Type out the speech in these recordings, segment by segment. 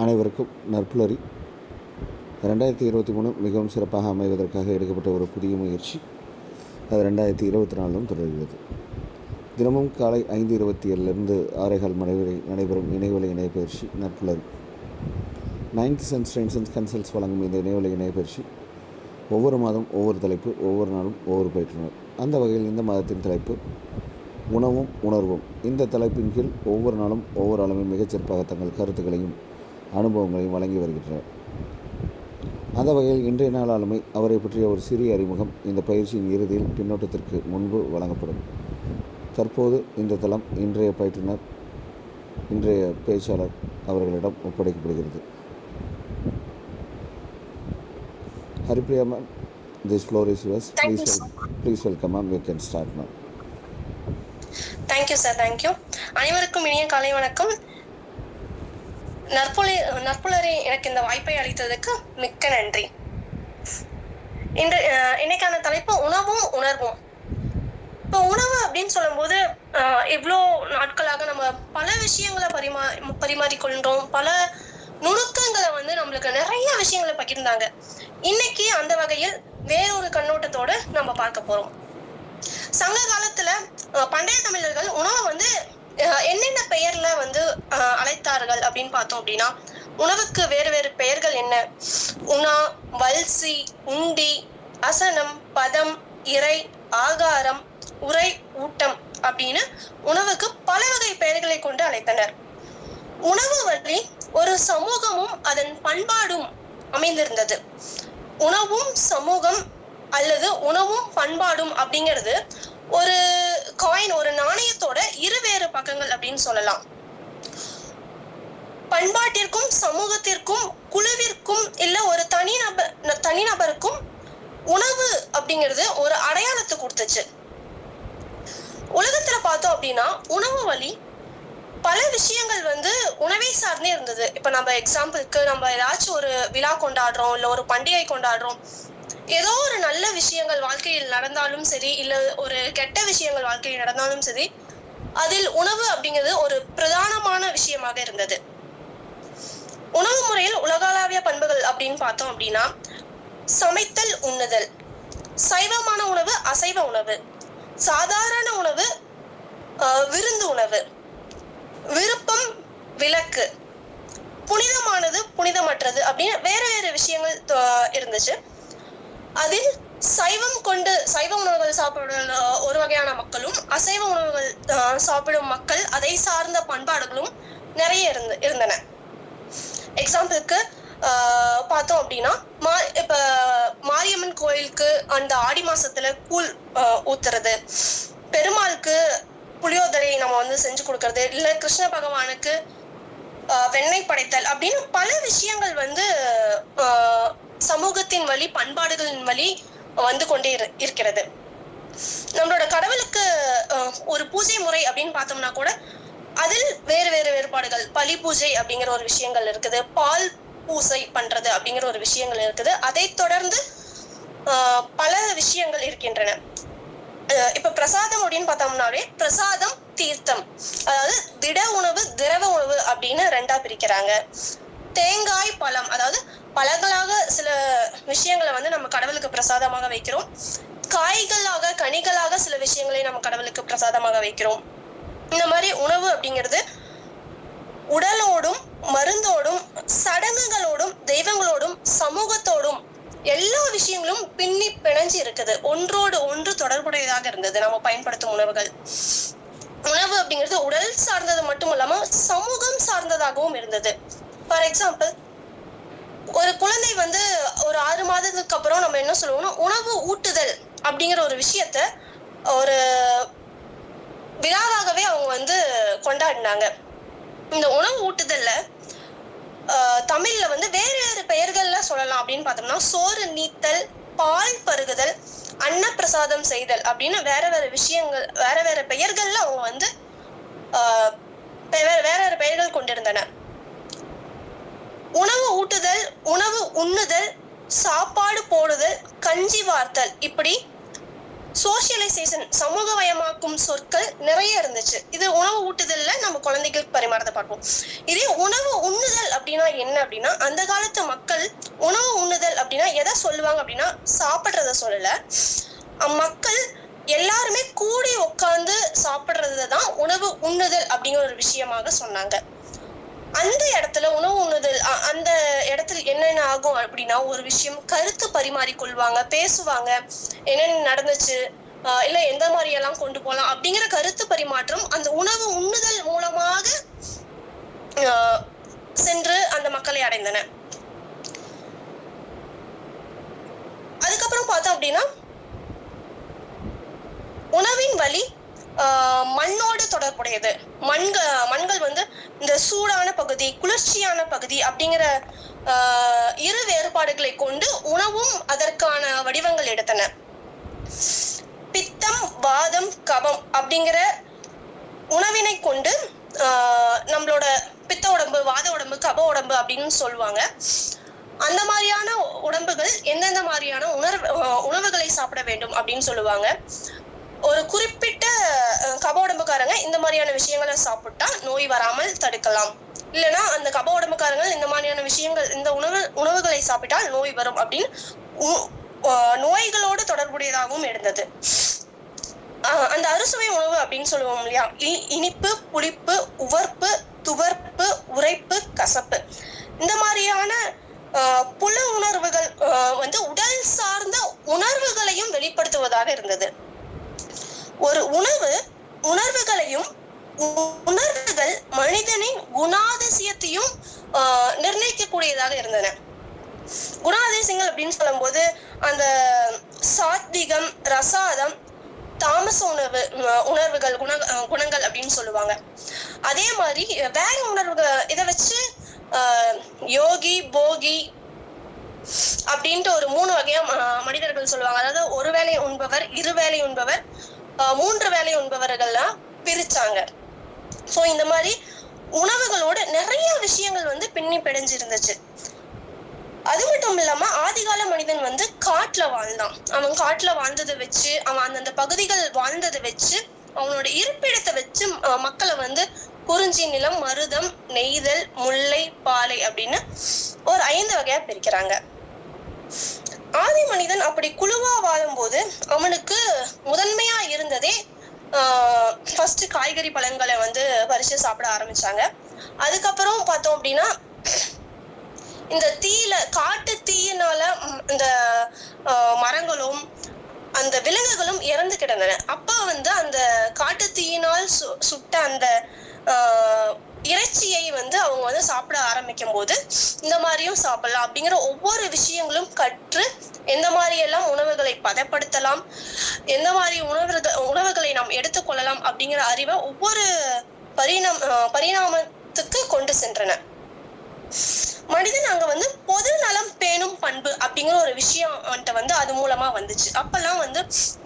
அனைவருக்கும் நற்புலரி. 2023 மிகவும் சிறப்பாக அமைவதற்காக எடுக்கப்பட்ட ஒரு புதிய முயற்சி. அது 2024 தொடர்கிறது. தினமும் காலை 5:27 6:15 மணி வரை நடைபெறும் இணையவழி இணையப்பயிற்சி நற்புலரி. 9th Sense Strengthens Consults வழங்கும் இந்த இணையவழி இணையப்பயிற்சி ஒவ்வொரு மாதம் ஒவ்வொரு தலைப்பு, ஒவ்வொரு நாளும் ஒவ்வொரு பயிற்றுனர். அந்த வகையில் இந்த மாதத்தின் தலைப்பு உணவும் உணர்வும். இந்த தலைப்பின் கீழ் ஒவ்வொரு நாளும் ஒவ்வொரு ஆளுமே மிகச்சிறப்பாக தங்கள் கருத்துக்களையும் அனுபவங்களையும் வழங்கி வருகின்றனர். அந்த வகையில் இன்றைய நாள் ஆளுமை, அவரை பற்றிய ஒரு சிறிய அறிமுகம் இந்த பயிற்சியின் இறுதியில் பின்னோட்டத்திற்கு முன்பு வழங்கப்படும். தற்போது இந்த தளம் இன்றைய பயிற்றுனர், இன்றைய பேச்சாளர் அவர்களிடம் ஒப்படைக்கப்படுகிறது. Haripriya ma'am, this floor is yours. Please welcome ma'am. We can start now. Thank you sir. Thank you. அனைவருக்கும் இனிய காலை வணக்கம். நற்புலரி எனக்கு இந்த வாய்ப்பை அளித்ததுக்கு மிக்க நன்றி. இன்னைக்கான தலைப்பு உணவும் உணர்வும். இப்போ உணவு அப்படின்னு சொல்லும்போது இவ்வளோ நாட்களாக நம்ம பல விஷயங்களை பரிமாறிக்கொள்கிறோம். பல நுணுக்கங்களை நம்மளுக்கு நிறைய விஷயங்களை பகிர்ந்தாங்க. இன்னைக்கு அந்த வகையில் வேறொரு கண்ணோட்டத்தோட நம்ம பார்க்க போறோம். சங்க காலத்துல பண்டைய தமிழர்கள் உணவை என்னென்ன பெயர்ல அழைத்தார்கள் அப்படின்னு பார்த்தோம் அப்படின்னா, உணவுக்கு வேறு வேறு பெயர்கள் என்ன? உணா, வல்சி, உண்டி, அசனம், பதம், இறை, ஆகாரம், உரை, ஊட்டம் அப்படின்னு உணவுக்கு பல வகை பெயர்களை கொண்டு அழைத்தனர். உணவு வழி ஒரு சமூகமும் அதன் பண்பாடும் அமைந்திருந்தது. உணவும் சமூகம் அல்லது உணவும் பண்பாடும் அப்படிங்கிறது ஒரு காயின், ஒரு நாணயத்தோட இருவேறு பக்கங்கள் அப்படின்னு சொல்லலாம். பண்பாட்டிற்கும் சமூகத்திற்கும் குழுவிற்கும் இல்ல ஒரு தனிநபருக்கும் உணவு அப்படிங்கிறது ஒரு அடையாளத்தை கொடுத்துச்சு. உலகத்துல பார்த்தோம் அப்படின்னா உணவு வழி பல விஷயங்கள் உணவை சார்ந்தே இருந்தது. இப்ப நம்ம எக்ஸாம்பிளுக்கு நம்ம ஏதாச்சும் ஒரு விழா கொண்டாடுறோம், இல்ல ஒரு பண்டிகை கொண்டாடுறோம், ஏதோ ஒரு நல்ல விஷயங்கள் வாழ்க்கையில் நடந்தாலும் சரி, இல்ல ஒரு கெட்ட விஷயங்கள் வாழ்க்கையில் நடந்தாலும் சரி, அதில் உணவு அப்படிங்கிறது ஒரு பிரதானமான விஷயமாக இருந்தது. உணவு முறையில் உலகளாவிய பண்புகள் அப்படின்னு பார்த்தோம் அப்படின்னா, சமைத்தல், உண்ணுதல், சைவமான உணவு, அசைவ உணவு, சாதாரண உணவு, விருந்து உணவு, விருப்பம், விலக்கு, புனிதமானது, புனிதமற்றது அப்படின்னு வேற வேற விஷயங்கள் இருந்துச்சு. அதில் சைவ உணவுகள் சாப்பிடும் ஒரு வகையான மக்களும், அசைவ உணவுகள் சாப்பிடும் மக்கள், அதை சார்ந்த பண்பாடுகளும் நிறைய இருந்தன. எக்ஸாம்பிளுக்கு பார்த்தோம் அப்படின்னா, இப்ப மாரியம்மன் கோயிலுக்கு அந்த ஆடி மாசத்துல கூழ் ஊத்துறது, பெருமாளுக்கு புளியோதரை நம்ம செஞ்சு கொடுக்கறது, இல்ல கிருஷ்ண பகவானுக்கு வெண்ணெய் படைத்தல் அப்படின்னு பல விஷயங்கள் சமூகத்தின் வழி, பண்பாடுகளின் வழி கொண்டே இருக்கிறது. நம்மளோட கடவுளுக்கு ஒரு பூஜை முறை அப்படின்னு பார்த்தோம்னா கூட அதில் வேறு வேறு வேறுபாடுகள், பலி பூஜை அப்படிங்கிற ஒரு விஷயங்கள் இருக்குது, பால் பூசை பண்றது அப்படிங்கிற ஒரு விஷயங்கள் இருக்குது. அதை தொடர்ந்து பல விஷயங்கள் இருக்கின்றன. இப்ப பிரசாதம் அப்படின்னு பார்த்தோம்னாலே பிரசாதம், தீர்த்தம், அதாவது திட உணவு, திரவ உணவு அப்படின்னு ரெண்டா பிரிக்கிறாங்க. தேங்காய், பழம், அதாவது பழங்களாக சில விஷயங்களை நம்ம கடவுளுக்கு பிரசாதமாக வைக்கிறோம். காய்களாக, கனிகளாக சில விஷயங்களை நம்ம கடவுளுக்கு பிரசாதமாக வைக்கிறோம். இந்த மாதிரி உணவு அப்படிங்கிறது உடலோடும், மருந்தோடும், சடங்குகளோடும், தெய்வங்களோடும், சமூகத்தோடும் எல்லா விஷயங்களும் பின்னி பிணைஞ்சு இருக்குது. ஒன்றோடு ஒன்று தொடர்புடையதாக இருந்தது நம்ம பயன்படுத்தும் உணவுகள். உணவு அப்படிங்கிறது உடல் சார்ந்தது மட்டும் இல்லாம சமூகம் சார்ந்ததாகவும் இருந்தது. ஃபார் எக்ஸாம்பிள், ஒரு குழந்தை ஒரு 6 மாதத்துக்கு அப்புறம் நம்ம என்ன சொல்லுவோம்னா, உணவு ஊட்டுதல் அப்படிங்கிற ஒரு விஷயத்த ஒரு விழாவாகவே அவங்க கொண்டாடினாங்க. இந்த உணவு ஊட்டுதல்ல தமிழ்ல வேறு வேறு பெயர்கள்ல சொல்லலாம் அப்படின்னு பார்த்தோம்னா, சோறு நீத்தல், பால் பருகுதல், அன்னப்பிரசாதம் செய்தல் அப்படின்னு வேற வேற விஷயங்கள், வேற வேற பெயர்கள்ல அவங்க வேற வேற பெயர்கள் கொண்டிருந்தன. உணவு ஊட்டுதல், உணவு உண்ணுதல், சாப்பாடு போடுதல், கஞ்சி வார்த்தல், இப்படி சோசியலைசேஷன், சமூகமயமாக்கும் சொற்கள் நிறைய இருந்துச்சு. இது உணவு ஊட்டுதல்ல நம்ம குழந்தைகளுக்கு பரிமாறத பார்ப்போம். இதே உணவு உண்ணுதல் அப்படின்னா என்ன அப்படின்னா, அந்த காலத்து மக்கள் உணவு உண்ணுதல் அப்படின்னா எதை சொல்லுவாங்க அப்படின்னா, சாப்பிடுறத சொல்லல. மக்கள் எல்லாருமே கூடி உட்கார்ந்து சாப்பிடுறதுதான் உணவு உண்ணுதல் அப்படிங்கிற ஒரு விஷயமாக சொன்னாங்க. அந்த இடத்துல உணவு உண்ணுதல், அந்த இடத்துல என்னென்ன ஆகும் அப்படின்னா, ஒரு விஷயம் கருத்து பரிமாறிக்கொள்வாங்க, பேசுவாங்க, என்னென்ன நடந்துச்சு, இல்ல எந்த மாதிரி எல்லாம் கொண்டு போகலாம் அப்படிங்கிற கருத்து பரிமாற்றம் அந்த உணவு உண்ணுதல் மூலமாக சென்று அந்த மக்களை அடைந்தன. அதுக்கப்புறம் பார்த்தோம் அப்படின்னா, உணவின் வழி மண்ணோடு தொடர்புடையது. மண்கள் வந்து இந்த சூடான பகுதி, குளிர்ச்சியான பகுதி அப்படிங்கிற இரு வேறுபாடுகளை கொண்டு உணவும் அதற்கான வடிவங்கள் எடுத்தன. பித்தம், வாதம், கபம் அப்படிங்கிற உணவினை கொண்டு நம்மளோட பித்த உடம்பு, வாத உடம்பு, கப உடம்பு அப்படின்னு சொல்லுவாங்க. அந்த மாதிரியான உடம்புகள் எந்தெந்த மாதிரியான உணவுகளை சாப்பிட வேண்டும் அப்படின்னு சொல்லுவாங்க. ஒரு குறிப்பிட்ட கப உடம்புக்காரங்க இந்த மாதிரியான விஷயங்களை சாப்பிட்டா நோய் வராமல் தடுக்கலாம், இல்லைன்னா அந்த கப உடம்புக்காரங்க இந்த மாதிரியான விஷயங்கள், இந்த உணவுகளை சாப்பிட்டால் நோய் வரும் அப்படின்னு நோய்களோடு தொடர்புடையதாகவும் இருந்தது. அந்த அறுசுவை உணவு அப்படின்னு சொல்லுவோம் இல்லையா, இனிப்பு, புளிப்பு, உவர்ப்பு, துவர்ப்பு, உரைப்பு, கசப்பு, இந்த மாதிரியான புல உணர்வுகள் வந்து உடல் சார்ந்த உணர்வுகளையும் வெளிப்படுத்துவதாக இருந்தது. ஒரு உணர்வுகளையும் உணர்வுகள் மனிதனின் குணாதிசயத்தையும் நிர்ணயிக்கக்கூடியதாக இருந்தன. குணாதிசயங்கள் அப்படின்னு சொல்லும் போது அந்த சாத்விகம், ரசாதம், தாமச உணர்வுகள் குணங்கள் அப்படின்னு சொல்லுவாங்க. அதே மாதிரி வேற உணர்வுகள் இதை வச்சு யோகி, போகி அப்படின்ட்டு ஒரு 3 வகையா மனிதர்கள் சொல்லுவாங்க. அதாவது ஒரு வேளை உண்பவர், 2 வேளை உண்பவர், 3 வேளை உண்பவர்கள்லாம் பிரிச்சாங்க. ஸோ இந்த மாதிரி உணவுகளோட நிறைய விஷயங்கள் வந்து பின்னி பிணைஞ்சிருந்துச்சு. அது மட்டும் இல்லாம ஆதிகால மனிதன் வந்து காட்டுல வாழ்ந்தான். அவன் காட்டுல வாழ்ந்ததை வச்சு, அவன் அந்தந்த பகுதிகள் வாழ்ந்ததை வச்சு, அவனோட இருப்பிடத்தை வச்சு மக்களை வந்து குறிஞ்சி நிலம், மருதம், நெய்தல், முல்லை, பாலை அப்படின்னு ஒரு 5 வகையா பிரிக்கிறாங்க. ஆதி மனிதன் அப்படி குழுவா வாழும்போது அவனுக்கு முதன்மையா இருந்ததே ஃபர்ஸ்ட் காய்கறி பழங்களை வந்து பறிச்சு சாப்பிட ஆரம்பிச்சாங்க. அதுக்கப்புறம் பார்த்தோம் அப்படின்னா, இந்த காட்டு தீயினால இந்த மரங்களும் அந்த விலங்குகளும் இறந்து கிடந்தன. அப்ப வந்து அந்த காட்டு தீயினால் சுட்ட அந்த இறைச்சியை வந்து அவங்க வந்து சாப்பிட ஆரம்பிக்கும் போது இந்த மாதிரியும் சாப்பிடலாம் அப்படிங்கிற ஒவ்வொரு விஷயங்களும் கற்று எந்த மாதிரி எல்லாம் உணவுகளை பதப்படுத்தலாம், எந்த மாதிரி உணவுகளை நாம் எடுத்துக்கொள்ளலாம் அப்படிங்கிற அறிவை ஒவ்வொரு பரிணாமத்துக்கு கொண்டு சென்றன. மனிதன் அங்க வந்து பொது நலம் பேணும் பண்பு அப்படிங்கிற ஒரு விஷயம் வந்து அது மூலமா வந்துச்சு. அப்பெல்லாம் வந்து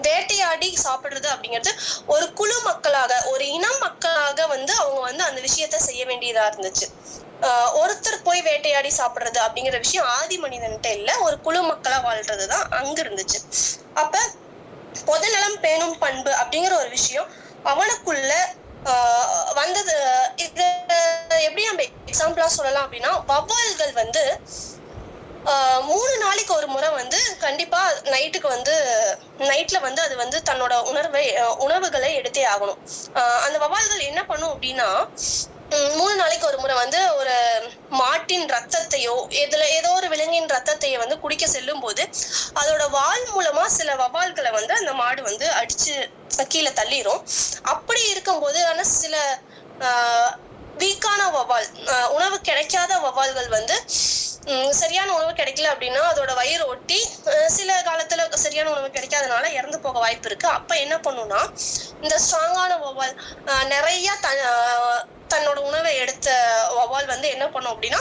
வேட்டையாடி சாப்பிடுறது அப்படிங்கிறது ஒரு குழு மக்களாக, ஒரு இனம் மக்களாக வந்து அவங்க வந்து அந்த விஷயத்த செய்ய வேண்டியதா இருந்துச்சு. ஒருத்தர் போய் வேட்டையாடி சாப்பிடுறது அப்படிங்கிற விஷயம் ஆதி மனிதன்கிட்ட இல்ல, ஒரு குழு மக்களா வாழ்றதுதான் அங்க இருந்துச்சு. அப்ப பொது நலம் பேணும் பண்பு அப்படிங்கிற ஒரு விஷயம் அவனுக்குள்ள வந்தது. இது எப்படி நம்ம எக்ஸாம்பிளா சொல்லலாம் அப்படின்னா, வவ்வால்கள் வந்து 3 நாளைக்கு ஒரு முறை வந்து கண்டிப்பா நைட்ல வந்து அது வந்து தன்னோட உணவுகளை எடுத்தே ஆகணும். அந்த வவ்வால்கள் என்ன பண்ணும் அப்படின்னா, 3 நாளைக்கு ஒரு முறை வந்து ஒரு மாட்டின் ரத்தத்தையோ ஏதோ ஒரு விலங்கின் ரத்தத்தையோ வந்து குடிக்க செல்லும் போது அதோட வால் மூலமா சில வவ்வால்களை வந்து அந்த மாடு வந்து அடிச்சு கீழே தள்ளிரும். அப்படி இருக்கும்போது ஆனா சில வீக்கான வவ்வால், உணவு கிடைக்காத வவ்வால்கள் வந்து சரியான உணவு கிடைக்கல அப்படின்னா அதோட வயிறு ஒட்டி சில காலத்துல சரியான உணவு கிடைக்காதனால இறந்து போக வாய்ப்பு இருக்கு. அப்ப என்ன பண்ணும்னா, இந்த ஸ்ட்ராங்கான வவ்வால் நிறைய தன்னோட உணவை எடுத்த வவ்வால் வந்து என்ன பண்ணும் அப்படின்னா,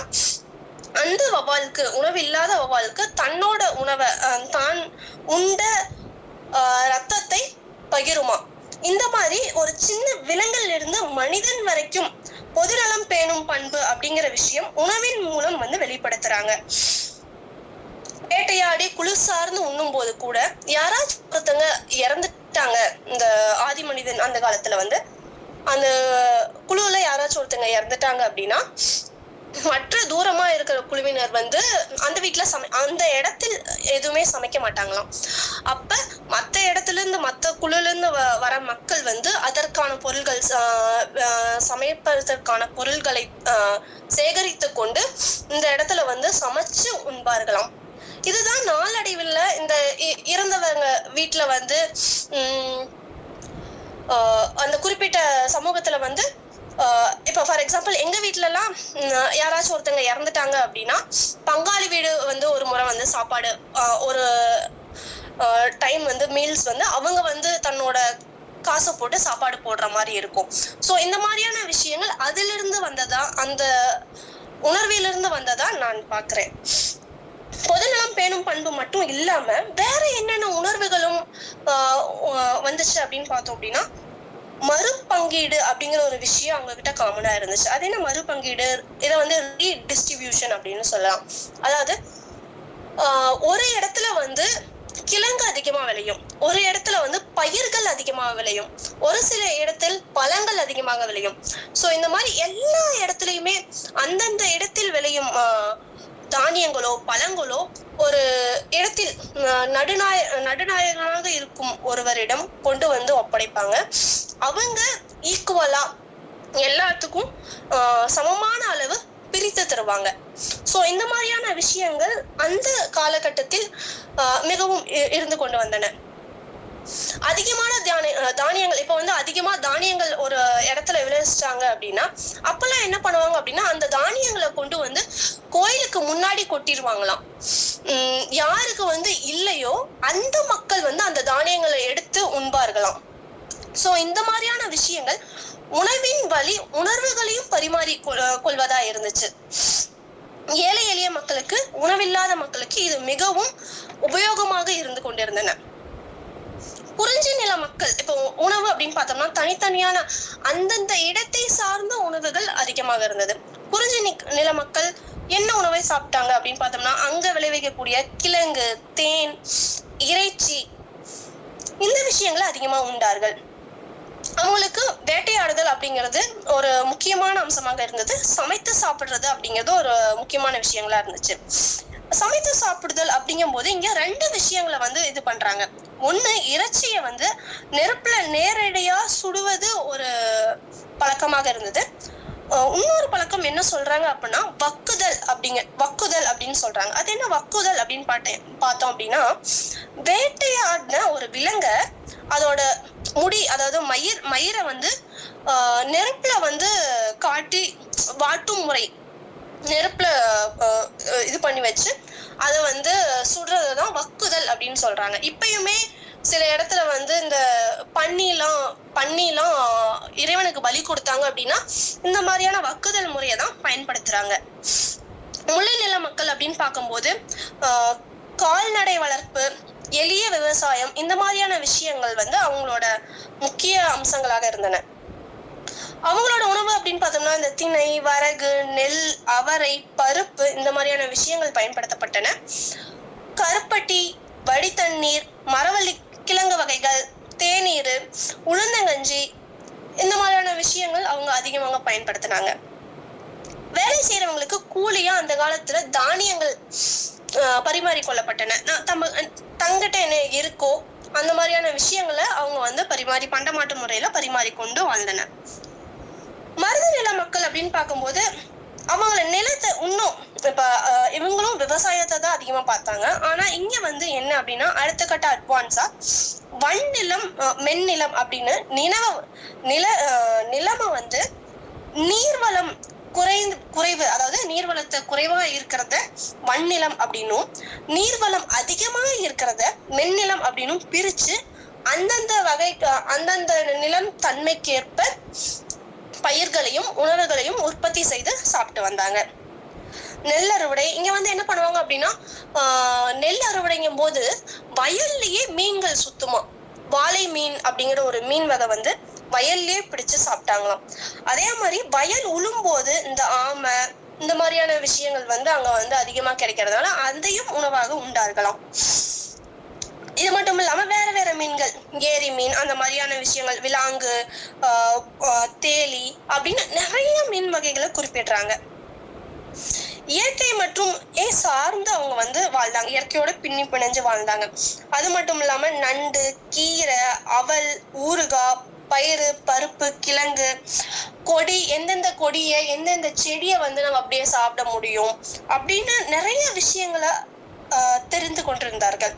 அந்த வவ்வாலுக்கு, உணவு இல்லாத வவ்வாலுக்கு தன்னோட உணவை, தான் உண்ட ரத்தத்தை பகிருமா. இந்த மாதிரி ஒரு சின்ன விலங்கில் இருந்து மனிதன் வரைக்கும் பொதுநலம் பேணும் பண்பு அப்படிங்கிற விஷயம் உணவின் மூலம் வந்து வெளிப்படுத்துறாங்க. வேட்டையாடி குளிர் சார்ந்து உண்ணும் போது கூட யாராச்சும் ஒருத்தங்க இறந்துட்டாங்க. இந்த ஆதி மனிதன் அந்த காலத்துல வந்து அந்த குழுவுல யாராச்சும் ஒருத்தங்க இறந்துட்டாங்க அப்படின்னா மற்ற தூரமா இருக்கிற குழுவினர் வந்து அந்த வீட்டுல அந்த இடத்தில் எதுவுமே சமைக்க மாட்டாங்களாம். அப்ப மத்த இடத்துல இருந்து மத்த குழுல இருந்து வர மக்கள் வந்து அதற்கான பொருள்கள் சமைப்பதற்கான பொருள்களை சேகரித்து கொண்டு இந்த இடத்துல வந்து சமைச்சு உண்பார்களாம். இதுதான் நாளடைவில் இந்த இறந்தவங்க வீட்டுல வந்து அந்த குறிப்பிட்ட சமூகத்துல வந்து இப்போ ஃபார் எக்ஸாம்பிள் எங்க வீட்டுல எல்லாம் யாராச்சும் ஒருத்தங்க இறந்துட்டாங்க அப்படின்னா பங்காளி வீடு வந்து ஒரு முறை வந்து சாப்பாடு ஒரு டைம் வந்து மீல்ஸ் வந்து அவங்க வந்து தன்னோட காசை போட்டு சாப்பாடு போடுற மாதிரி இருக்கும். ஸோ இந்த மாதிரியான விஷயங்கள் அதிலிருந்து வந்ததா, அந்த உணர்விலிருந்து வந்ததா நான் பாக்குறேன். பொதுநலம் பேணும் பண்பு மட்டும் இல்லாம வேற என்னென்ன உணர்வுகளும் வந்துச்சு அப்படின்னு பார்த்தோம் அப்படின்னா மறுபங்கீடு அப்படிங்கிற ஒரு விஷயம் அவங்க கிட்ட காமனா இருந்துச்சு. அது என்ன மறுபங்கீடு? இதை வந்து ரீடிஸ்ட்ரிபியூஷன் அப்படின்னு சொல்லலாம். அதாவது ஒரு இடத்துல வந்து கிழங்கு அதிகமா விளையும், ஒரு இடத்துல வந்து பயிர்கள் அதிகமா விளையும், ஒரு சில இடத்தில் பழங்கள் அதிகமாக விளையும். சோ இந்த மாதிரி எல்லா இடத்துலயுமே அந்தந்த இடத்தில் விளையும் தானியங்களோ பழங்களோ ஒரு இடத்தில் நடுநாயகனாக இருக்கும் ஒருவரிடம் கொண்டு வந்து ஒப்படைப்பாங்க. அவங்க ஈக்குவலா எல்லாத்துக்கும் சமமான அளவு பிரித்து தருவாங்க. சோ இந்த மாதிரியான விஷயங்கள் அந்த காலகட்டத்தில் மிகவும் இருந்து கொண்டு வந்தன. அதிகமான தானியங்கள் இப்ப வந்து அதிகமா தானியங்கள் ஒரு இடத்துல விளைவிச்சிட்டாங்க அப்படின்னா அப்பெல்லாம் என்ன பண்ணுவாங்க அப்படின்னா அந்த தானியங்களை கொண்டு வந்து கோயிலுக்கு முன்னாடி கொட்டிடுவாங்களாம். யாருக்கு வந்து இல்லையோ அந்த மக்கள் வந்து அந்த தானியங்களை எடுத்து உண்பார்களாம். சோ இந்த மாதிரியான விஷயங்கள் உணவின் வழி உணர்வுகளையும் பரிமாறி கொள்வதா இருந்துச்சு. ஏழை எளிய மக்களுக்கு, உணவில்லாத மக்களுக்கு இது மிகவும் உபயோகமாக இருந்து கொண்டிருந்தன. குறிஞ்சி நில மக்கள் இப்போ உணவு அப்படின்னு பார்த்தோம்னா தனித்தனியான அந்தந்த இடத்தை சார்ந்த உணவுகள் அதிகமாக இருந்தது. குறிஞ்சி நில மக்கள் என்ன உணவை சாப்பிட்டாங்க அப்படின்னு பார்த்தோம்னா அங்க விளைவிக்கக்கூடிய கிழங்கு, தேன், இறைச்சி இந்த விஷயங்களை அதிகமா உண்டார்கள். அவங்களுக்கு வேட்டையாடுதல் அப்படிங்கிறது ஒரு முக்கியமான அம்சமாக இருந்தது. சமைத்து சாப்பிடுறது அப்படிங்கிறது ஒரு முக்கியமான விஷயங்களா இருந்துச்சு. சமைத்து சாப்பிடுதல் அப்படிங்கும் போது இங்க ரெண்டு விஷயங்களை வந்து இது பண்றாங்க. ஒண்ணு, இறைச்சியை வந்து நெருப்புல நேரடியா சுடுவது ஒரு பழக்கமாக இருந்தது. இன்னொரு பழக்கம் என்ன சொல்றாங்க அப்படின்னா வக்குதல் அப்படின்னு சொல்றாங்க. அது என்ன வக்குதல் அப்படின்னு பார்த்தோம் அப்படின்னா வேட்டையாடின ஒரு விலங்க அதோட முடி, அதாவது மயிரை வந்து நெருப்புல வந்து காட்டி வாட்டும் முறை, நெருப்புல இது பண்ணி வச்சு அதை வந்து சுடுறதுதான் வக்குதல் அப்படின்னு சொல்றாங்க. இப்பயுமே சில இடத்துல வந்து இந்த பன்னிலாம் இறைவனுக்கு பலி கொடுத்தாங்க அப்படின்னா இந்த மாதிரியான வக்குதல் முறையை தான் பயன்படுத்துறாங்க. முல்லை நில மக்கள் அப்படின்னு பார்க்கும்போது கால்நடை வளர்ப்பு, எளிய விவசாயம் இந்த மாதிரியான விஷயங்கள் வந்து அவங்களோட முக்கிய அம்சங்களாக இருந்தன. அவங்களோட உணவு அப்படின்னு பார்த்தோம்னா இந்த திணை, வரகு, நெல், அவரை, பருப்பு இந்த மாதிரியான விஷயங்கள் பயன்படுத்தப்பட்டன. கருப்பட்டி, வடித்தண்ணீர், மரவள்ளி கிழங்கு வகைகள், தேநீர், உளுந்தங்கஞ்சி இந்த மாதிரியான விஷயங்கள் அவங்க அதிகமாக பயன்படுத்தினாங்க. வேலை செய்யறவங்களுக்கு கூலியா அந்த காலத்துல தானியங்கள் பரிமாறிக்கொள்ளப்பட்டன. தங்கிட்ட என்ன இருக்கோ அந்த மாதிரியான விஷயங்களை அவங்க வந்து பண்டமாற்று முறையில பரிமாறிக்கொண்டு வாழ்ந்தன. மருத நில மக்கள் அப்படின்னு பார்க்கும்போது அவங்கள நிலத்தை இன்னும் இப்ப இவங்களும் விவசாயத்தை தான் அதிகமா பார்த்தாங்க. ஆனா இங்க வந்து என்ன அப்படின்னா அடுத்த கட்ட அட்வான்ஸா வன்னிலம், மென்னிலம் அப்படின்னு நிலம வந்து நீர்வளம் குறைவு, அதாவது நீர்வளத்தை குறைவா இருக்கிறத வன்னிலம் அப்படின்னும் நீர்வளம் அதிகமா இருக்கிறத மென்னிலம் அப்படின்னும் பிரிச்சு அந்தந்த நிலம் தன்மைக்கேற்ப பயிர்களையும் உணவுகளையும் உற்பத்தி செய்து சாப்பிட்டு வந்தாங்க. நெல் அறுவடை இங்க வந்து என்ன பண்ணுவாங்க அப்படின்னா நெல் அறுவடைங்கும் போது வயல்லையே மீன்கள் சுத்துமா. வாழை மீன் அப்படிங்கிற ஒரு மீன் வகை வந்து வயல்லே பிடிச்சு சாப்பிட்டாங்களாம். அதே மாதிரி வயல் உழும்போது இந்த ஆமை இந்த மாதிரியான விஷயங்கள் வந்து அங்க வந்து அதிகமா கிடைக்கிறதுனால அதையும் உணவாக உண்டார்களாம். இது மட்டும் இல்லாம வேற வேற மீன்கள், ஏரி மீன் அந்த மாதிரியான விஷயங்கள், விலாங்கு, தேலி அப்படின்னு நிறைய மீன் வகைகளை குறிப்பிடுறாங்க. இயற்கை மற்றும் சார்ந்து அவங்க வந்து வாழ்ந்தாங்க, இயற்கையோட பின்னி பிணைஞ்சு வாழ்ந்தாங்க. அது மட்டும் இல்லாம நண்டு, கீரை, அவல், ஊறுகாய், பயிறு, பருப்பு, கிழங்கு, கொடி, எந்தெந்த கொடியை எந்தெந்த செடியை வந்து நம்ம அப்படியே சாப்பிட முடியும் அப்படின்னு நிறைய விஷயங்களை தெரிந்து கொண்டிருந்தார்கள்.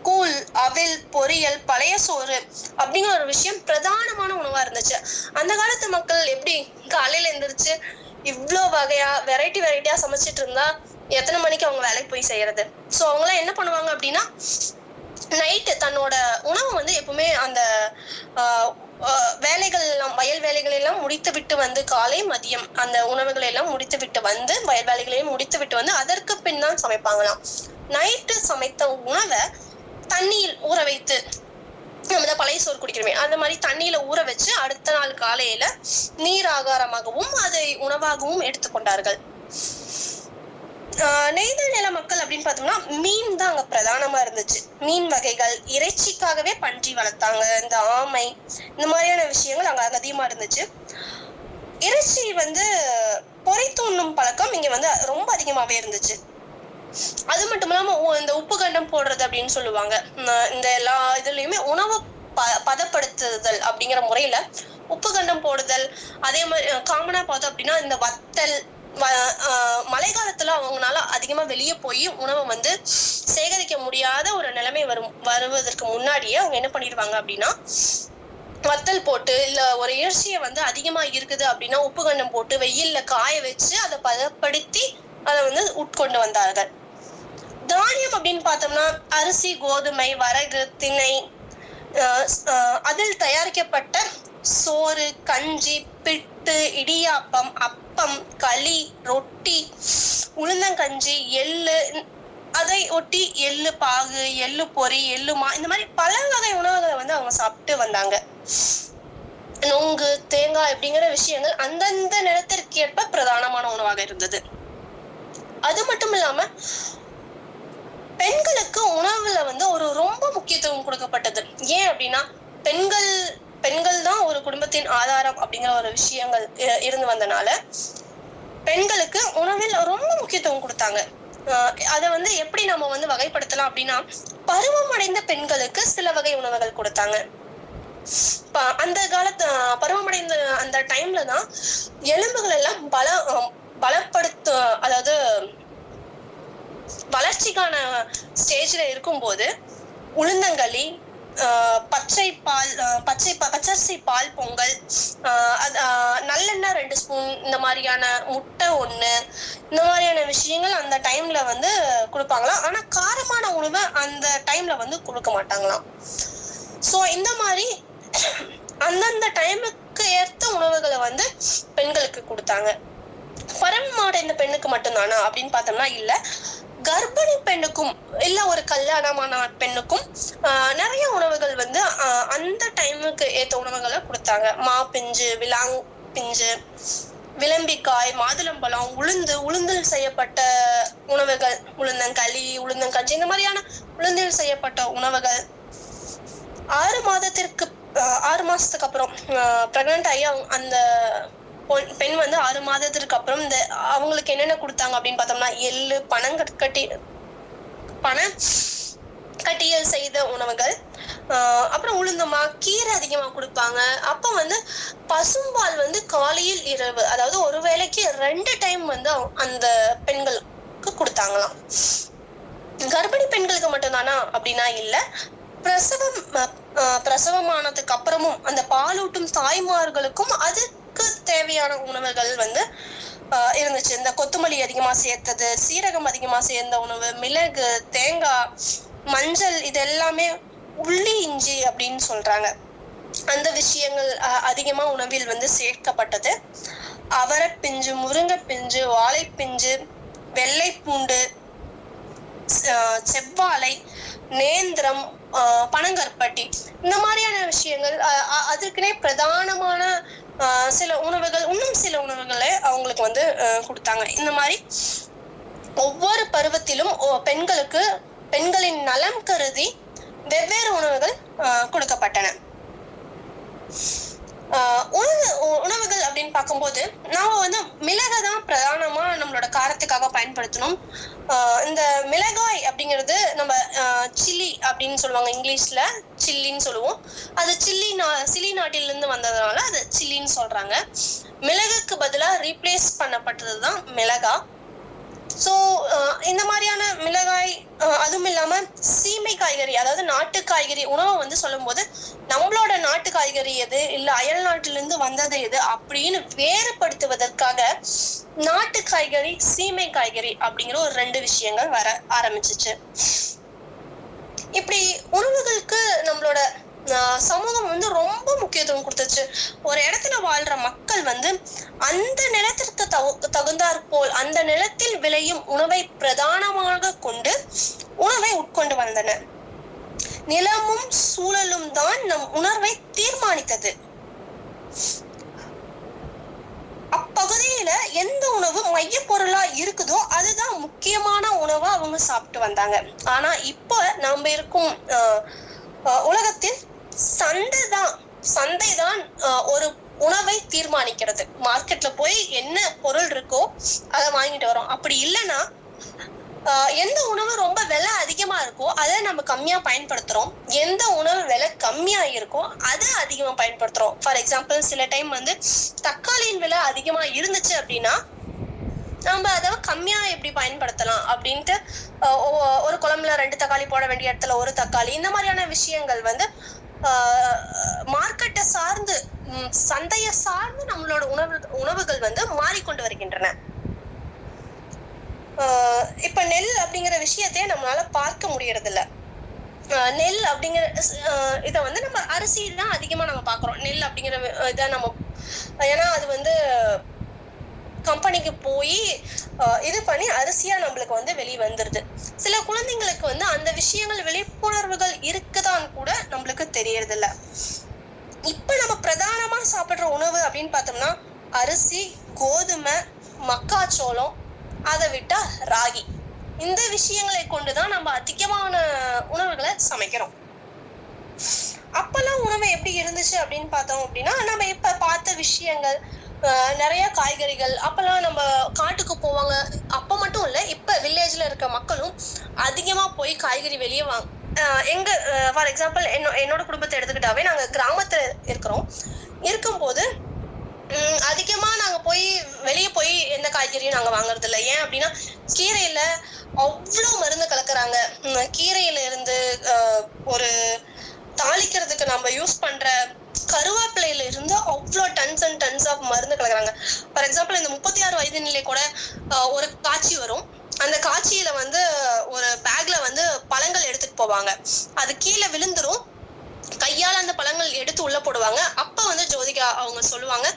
கூழ், அவில், பொரியல், பழைய சோறு அப்படிங்கிற ஒரு விஷயம் பிரதானமான உணவா இருந்துச்சு. அந்த காலத்து மக்கள் எப்படி காலையில எந்திரிச்சு இவ்வளோ வகையா வெரைட்டியா சமைச்சிட்டு இருந்தா எத்தனை மணிக்கு அவங்க வேலைக்கு போய் செய்யறது? ஸோ அவங்களாம் என்ன பண்ணுவாங்க அப்படின்னா, நைட்டு தன்னோட உணவு வந்து எப்பவுமே அந்த வேலைகள் எல்லாம், வயல் வேலைகள் எல்லாம் முடித்து விட்டு வந்து, காலை மதியம் அந்த உணவுகளை எல்லாம் முடித்து விட்டு வந்து, வயல் வேலைகளையும் முடித்து விட்டு வந்து அதற்கு பின் தான் சமைப்பாங்களாம். நைட்டு சமைத்த உணவை தண்ணியில் ஊற வைத்து, நம்ம தான் பழைய சோறு குடிக்கிறோமே அந்த மாதிரி தண்ணியில ஊற வச்சு அடுத்த நாள் காலையில நீர் ஆகாரமாகவும் அதை உணவாகவும் எடுத்துக்கொண்டார்கள். நெய்தல் நில மக்கள் அப்படின்னு பார்த்தோம்னா மீன் தான் அங்க பிரதானமா இருந்துச்சு. மீன் வகைகள், இறைச்சிக்காகவே பன்றி வளர்த்தாங்க, இந்த ஆமை, இந்த மாதிரியான விஷயங்கள் அங்க அதிகமா இருந்துச்சு. இறைச்சி வந்து பொரித்து உண்ணும் பழக்கம் இங்க வந்து ரொம்ப அதிகமாவே இருந்துச்சு. அது மட்டும் இல்லாம இந்த உப்பு கண்டம் போடுறது அப்படின்னு சொல்லுவாங்க. இந்த எல்லா இதுலயுமே உணவு பதப்படுத்துதல் அப்படிங்கிற முறையில உப்பு கண்டம் போடுதல். அதே மாதிரி காமனா பார்த்தோம் அப்படின்னா இந்த வத்தல், மழை காலத்துல அவங்களால அதிகமா வெளியே போய் உணவை வந்து சேகரிக்க முடியாத ஒரு நிலைமை வருவதற்கு முன்னாடியே அவங்க என்ன பண்ணிடுவாங்க அப்படின்னா, வத்தல் போட்டு, இல்ல ஒரு இறைச்சியை வந்து அதிகமா இருக்குது அப்படின்னா உப்பு கண்டம் போட்டு வெயில்ல காய வச்சு அதை பதப்படுத்தி அதை வந்து உட்கொண்டு வந்தார்கள். தானியம் அப்படின்னு பார்த்தோம்னா அரிசி, கோதுமை, வரகு, திணை, அதில் தயாரிக்கப்பட்ட சோறு, கஞ்சி, பிட்டு, இடியாப்பம், அப்பம், களி, ரொட்டி, உளுந்தங்கஞ்சி, எள்ளு, அதை ஒட்டி எள்ளு பாகு, எள்ளு பொரி, எள்ளுமா, இந்த மாதிரி பல வகை உணவுகளை வந்து அவங்க சாப்பிட்டு வந்தாங்க. நொங்கு, தேங்காய் அப்படிங்கிற விஷயங்கள் அந்தந்த நிலத்திற்கு ஏற்ப பிரதானமான உணவாக இருந்தது. அது மட்டும் இல்லாம பெண்களுக்கு உணவுல வந்து ஒரு ரொம்ப முக்கியத்துவம் கொடுக்கப்பட்டது. ஏன் அப்படின்னா பெண்கள் தான் ஒரு குடும்பத்தின் ஆதாரம் அப்படிங்கிற ஒரு விஷயங்கள் இருந்து வந்தனால பெண்களுக்கு உணவில் ரொம்ப முக்கியத்துவம் கொடுத்தாங்க. அதை வந்து எப்படி நம்ம வந்து வகைப்படுத்தலாம் அப்படின்னா, பருவம் அடைந்த பெண்களுக்கு சில வகை உணவுகள் கொடுத்தாங்க. அந்த காலத்து பருவமடைந்த அந்த டைம்ல தான் எலும்புகள் எல்லாம் பலப்படுத்த, அதாவது வளர்ச்சிக்கான ஸ்டேஜ்ல இருக்கும்போது உளுந்தங்களி, பச்சரிசி பால் பொங்கல், நல்லெண்ணெய் 2 ஸ்பூன், இந்த மாதிரியான முட்டை 1, இந்த மாதிரியான விஷயங்கள் அந்த டைம்ல வந்து கொடுப்பாங்களாம். ஆனா காரமான உணவை அந்த டைம்ல வந்து கொடுக்க மாட்டாங்களாம். சோ இந்த மாதிரி அந்தந்த டைமுக்கு ஏற்ற உணவுகளை வந்து பெண்களுக்கு கொடுத்தாங்க. பருவம் அடைந்த பெண்ணுக்கு மட்டும்தானா அப்படின்னு பார்த்தோம்னா இல்ல, கர்ப்பிணி பெண்ணுக்கும் இல்ல ஒரு கல்யாணமான பெண்ணுக்கும் நிறைய உணவுகள் வந்து அந்த டைமுக்கு ஏற்ற உணவுகளை கொடுத்தாங்க. மா பிஞ்சு, விலாங் பிஞ்சு, விளம்பிக்காய், மாதுளம்பழம், உளுந்தில் செய்யப்பட்ட உணவுகள், உளுந்தங்களி, உளுந்தங்கஞ்சி, இந்த மாதிரியான உளுந்தில் செய்யப்பட்ட உணவுகள். 6 மாசத்துக்கு அப்புறம் பிரெக்னன்ட் ஆகி அந்த பெண் வந்து 6 மாதத்திற்கு அப்புறம் இந்த அவங்களுக்கு என்னென்ன கொடுத்தாங்க அப்படின்னு பார்த்தோம்னா எள்ளு, பனக்கட்டியல் செய்த உணவுகள், அப்புறம் உளுந்தமா, கீரை அதிகமா கொடுப்பாங்க. அப்ப வந்து பசும்பால் வந்து காலையில் இரவு, அதாவது ஒரு வேளைக்கு 2 டைம் வந்து அந்த பெண்களுக்கு கொடுத்தாங்களாம். கர்ப்பிணி பெண்களுக்கு மட்டும்தானா அப்படின்னா இல்ல, பிரசவமானதுக்கு அப்புறமும் அந்த பாலூட்டும் தாய்மார்களுக்கும் அதுக்கு தேவையான உணவுகள் வந்து இருந்துச்சு. இந்த கொத்தமல்லி அதிகமா சேர்த்தது, சீரகம் அதிகமா சேர்ந்த உணவு, மிளகு, தேங்காய், மஞ்சள், இது எல்லாமே உள்ளி, இஞ்சி அப்படின்னு சொல்றாங்க. அந்த விஷயங்கள் அதிகமா உணவில் வந்து சேர்க்கப்பட்டது. அவரைப்பிஞ்சு, முருங்கை பிஞ்சு, வாழைப்பிஞ்சு, வெள்ளை பூண்டு, செவ்வாழை, நேந்திரம், பனங்கற்பட்டி, இந்த மாதிரியான விஷயங்கள். அதுக்குன்னே பிரதானமான சில உணவுகள், இன்னும் சில உணவுகளை அவங்களுக்கு வந்து கொடுத்தாங்க. இந்த மாதிரி ஒவ்வொரு பருவத்திலும் பெண்களின் நலம் கருதி வெவ்வேறு உணவுகள் கொடுக்கப்பட்டன. உணவுகள் அப்படின்னு பார்க்கும்போது நாம வந்து மிளகை தான் பிரதானமா நம்மளோட காரத்துக்காக பயன்படுத்தணும். இந்த மிளகாய் அப்படிங்கிறது நம்ம சில்லி அப்படின்னு சொல்லுவாங்க, இங்கிலீஷ்ல சில்லின்னு சொல்லுவோம். அது சில்லி நாட்டிலிருந்து வந்ததுனால அது சில்லின்னு சொல்றாங்க. மிளகுக்கு பதிலாக ரீப்ளேஸ் பண்ணப்பட்டதுதான் மிளகா. ஸோ இந்த மாதிரியான மிளகாய், அதுவும் இல்லாம சீமை காய்கறி, அதாவது நாட்டு காய்கறி உணவை வந்து சொல்லும் போது நம்மளோட நாட்டு காய்கறி எது, இல்ல அயல் நாட்டிலிருந்து வந்தது எது அப்படின்னு வேறுபடுத்துவதற்காக நாட்டு காய்கறி, சீமை காய்கறி அப்படிங்கிற ஒரு 2 விஷயங்கள் வர ஆரம்பிச்சிச்சு. இப்படி உணவுகளுக்கு நம்மளோட சமூகம் வந்து ரொம்ப முக்கியத்துவம் கொடுத்துச்சு. ஒரு இடத்துல வாழ்ற மக்கள் வந்து அந்த நிலத்திற்கு தகுந்தாற் போல் அந்த நிலத்தில் விளையும் உணவை பிரதானமாக கொண்டு உணவை உட்கொண்டு வந்தனர். நிலமும் சூழலும் தான் நம் உணர்வை தீர்மானித்தது. அப்பகுதியில எந்த உணவு மைய பொருளா இருக்குதோ அதுதான் முக்கியமான உணவா அவங்க சாப்பிட்டு வந்தாங்க. ஆனா இப்ப நாம இருக்கும் உலகத்தில் சந்தைதான் ஒரு உணவை தீர்மானிக்கிறது. மார்க்கெட்ல போய் என்ன பொருள் இருக்கோ அதை வாங்கிட்டு வரோம். அப்படி இல்லைன்னா எந்த உணவு ரொம்ப விலை அதிகமா இருக்கோ அதை நம்ம கம்மியா பயன்படுத்துறோம், எந்த உணவு விலை கம்மியா இருக்கோ அதை அதிகமா பயன்படுத்துறோம். ஃபார் எக்ஸாம்பிள், சில டைம் வந்து தக்காளியின் விலை அதிகமா இருந்துச்சு அப்படின்னா நம்ம அதை கம்மியா எப்படி பயன்படுத்தலாம் அப்படின்ட்டு ஒரு குழம்புல 2 தக்காளி போட வேண்டிய இடத்துல 1 தக்காளி, இந்த மாதிரியான விஷயங்கள் வந்து மார்க்கெட்டை சார்ந்து, சந்தையை சார்ந்து நம்மளோட உணவுகள் வந்து மாறிக்கொண்டு வருகின்றன. இப்ப நெல் அப்படிங்கிற விஷயத்தையே நம்மளால பார்க்க முடியறது இல்ல. நெல் அப்படிங்கிற இதை வந்து நம்ம அரிசி தான் அதிகமா நம்ம பாக்குறோம். நெல் அப்படிங்கிற இதை நம்ம, ஏன்னா அது வந்து கம்பெனிக்கு போய் இது பண்ணி அரிசியா நம்மளுக்கு வந்து வெளியே வந்துருது. சில குழந்தைங்களுக்கு வந்து அந்த விஷயங்கள், விழிப்புணர்வுகள் இருக்குதான் கூட நம்மளுக்கு தெரியறது இல்ல. இப்ப நம்ம பிரதானமா சாப்பிடுற உணவு அப்படின்னு பார்த்தோம்னா அரிசி, கோதுமை, மக்காச்சோளம், அதை விட்டா ராகி. இந்த விஷயங்களை கொண்டுதான் நம்ம அதிகமான உணவுகளை சமைக்கிறோம். அப்பெல்லாம் உணவு எப்படி இருந்துச்சு அப்படின்னு பார்த்தோம் அப்படின்னா, நம்ம இப்ப பார்த்த விஷயங்கள், நிறைய காய்கறிகள். அப்பெல்லாம் நம்ம காட்டுக்கு போவாங்க. அப்ப மட்டும் இல்ல, இப்ப வில்லேஜ்ல இருக்க மக்களும் அதிகமா போய் காய்கறி வெளியே எங்க ஃபார் எக்ஸாம்பிள் என்னோட குடும்பத்தை எடுத்துக்கிட்டாவே நாங்க கிராமத்துல இருக்கும்போது அதிகமா நாங்க வெளியே போய் எந்த காய்கறியும் நாங்க வாங்குறது இல்லை. ஏன் அப்படின்னா கீரையில அவ்வளவு மருந்து கலக்குறாங்க. கீரையில இருந்து ஒரு தாளிக்கிறதுக்கு நம்ம யூஸ் பண்ற கருவேப்பிலையில இருந்து அவ்வளோ டன்ஸ் அண்ட் டன்ஸ் ஆஃப் மருந்து கலக்குறாங்க. ஃபார் எக்ஸாம்பிள், இந்த 36 வயது நிலை கூட ஒரு காட்சி வரும். அந்த காட்சியில வந்து ஒரு பேக்ல வந்து பழங்கள் எடுத்துட்டு போவாங்க. அது கீழே விழுந்துரும். கையால அந்த பழங்கள் எடுத்து உள்ள போடுவாங்க. அப்ப வந்து ஜோதிகா அவங்க சொல்லுவாங்க,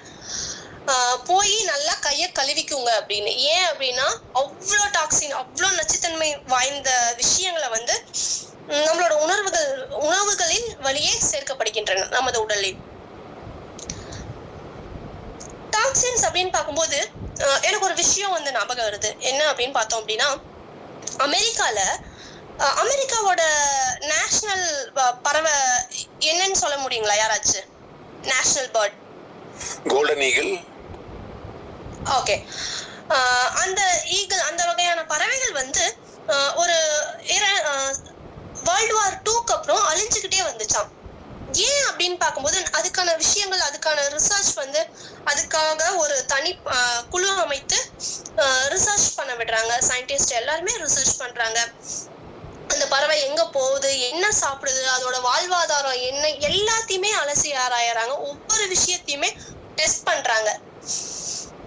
போய் நல்லா கையை கழுவிக்குங்க அப்படின்னு. ஏன் அப்படின்னா அவ்வளோ டாக்ஸின், அவ்வளோ நச்சுத்தன்மை வாய்ந்த விஷயங்களை வந்து நம்மளோட உணவுகளின் வழியே சேர்க்கப்படுகின்றன நமது உடலில். டாக்ஸின்ஸ் அப்படின்னு பார்க்கும்போது எனக்கு ஒரு விஷயம் வந்து ஞாபகம் வருது. என்ன அப்படின்னு பார்த்தோம் அப்படின்னா, அமெரிக்காவோட நேஷனல் பறவை என்னன்னு சொல்ல முடியுங்களா யாராச்சும்? National bird golden eagle. Okay. அந்த ஈகிள், அந்த வகையான பறவைகள் வந்து ஒரு வேர்ல்டு வார் 2க்கு அப்புறம் அழிஞ்சுக்கிட்டே வந்துச்சாம். ஏன் அப்படின்னு பார்க்கும்போது அதுக்கான விஷயங்கள், அதுக்கான ரிசர்ச் வந்து அதுக்காக ஒரு தனி குழு அமைத்து ரிசர்ச் பண்ண விடுறாங்க. சயின்டிஸ்ட் எல்லாருமே ரிசர்ச் பண்றாங்க. அந்த பறவை எங்க போகுது, என்ன சாப்பிடுது, அதோட வாழ்வாதாரம் என்ன, எல்லாத்தையுமே அலசி ஆராயறாங்க. ஒவ்வொரு விஷயத்தையுமே டெஸ்ட் பண்றாங்க.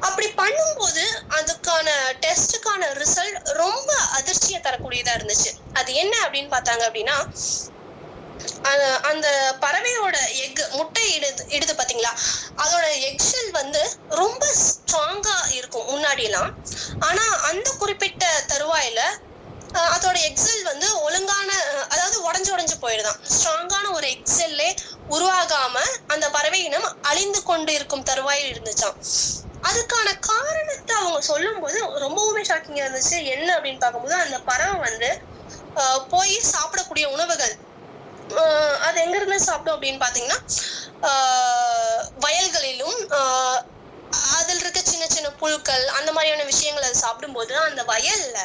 அப்படி பண்ணும்போது அதுக்கான டெஸ்டுக்கான ரிசல்ட் ரொம்ப அதிர்ச்சியை தரக்கூடியதா இருந்துச்சு. அது என்ன அப்படின்னு பார்த்தாங்க அப்படின்னா, அந்த பறவையோட முட்டை இடுது பாத்தீங்களா, அதோட எக்ஷெல் வந்து ரொம்ப ஸ்ட்ராங்கா இருக்கும் முன்னாடி எல்லாம். ஆனா அந்த குறிப்பிட்ட தருவாயில அதோட எக்ஸல் வந்து ஒழுங்கான, அதாவது உடஞ்சு போயிடுதான். ஸ்ட்ராங்கான ஒரு எக்ஸல்லே உருவாகாம அந்த பறவை இனம் அழிந்து கொண்டு இருக்கும் தருவாயில் இருந்துச்சாம். அதுக்கான காரணத்தை அவங்க சொல்லும் போது ரொம்பவுமே ஷாக்கிங்கா இருந்துச்சு. என்ன அப்படின்னு பார்க்கும்போது, அந்த பறவை வந்து போய் சாப்பிடக்கூடிய உணவுகள் அது எங்க இருந்து சாப்பிடும் அப்படின்னு பாத்தீங்கன்னா, வயல்களிலும் அதில் இருக்க சின்ன சின்ன புழுக்கள் அந்த மாதிரியான விஷயங்கள் அது சாப்பிடும்போது அந்த வயல்ல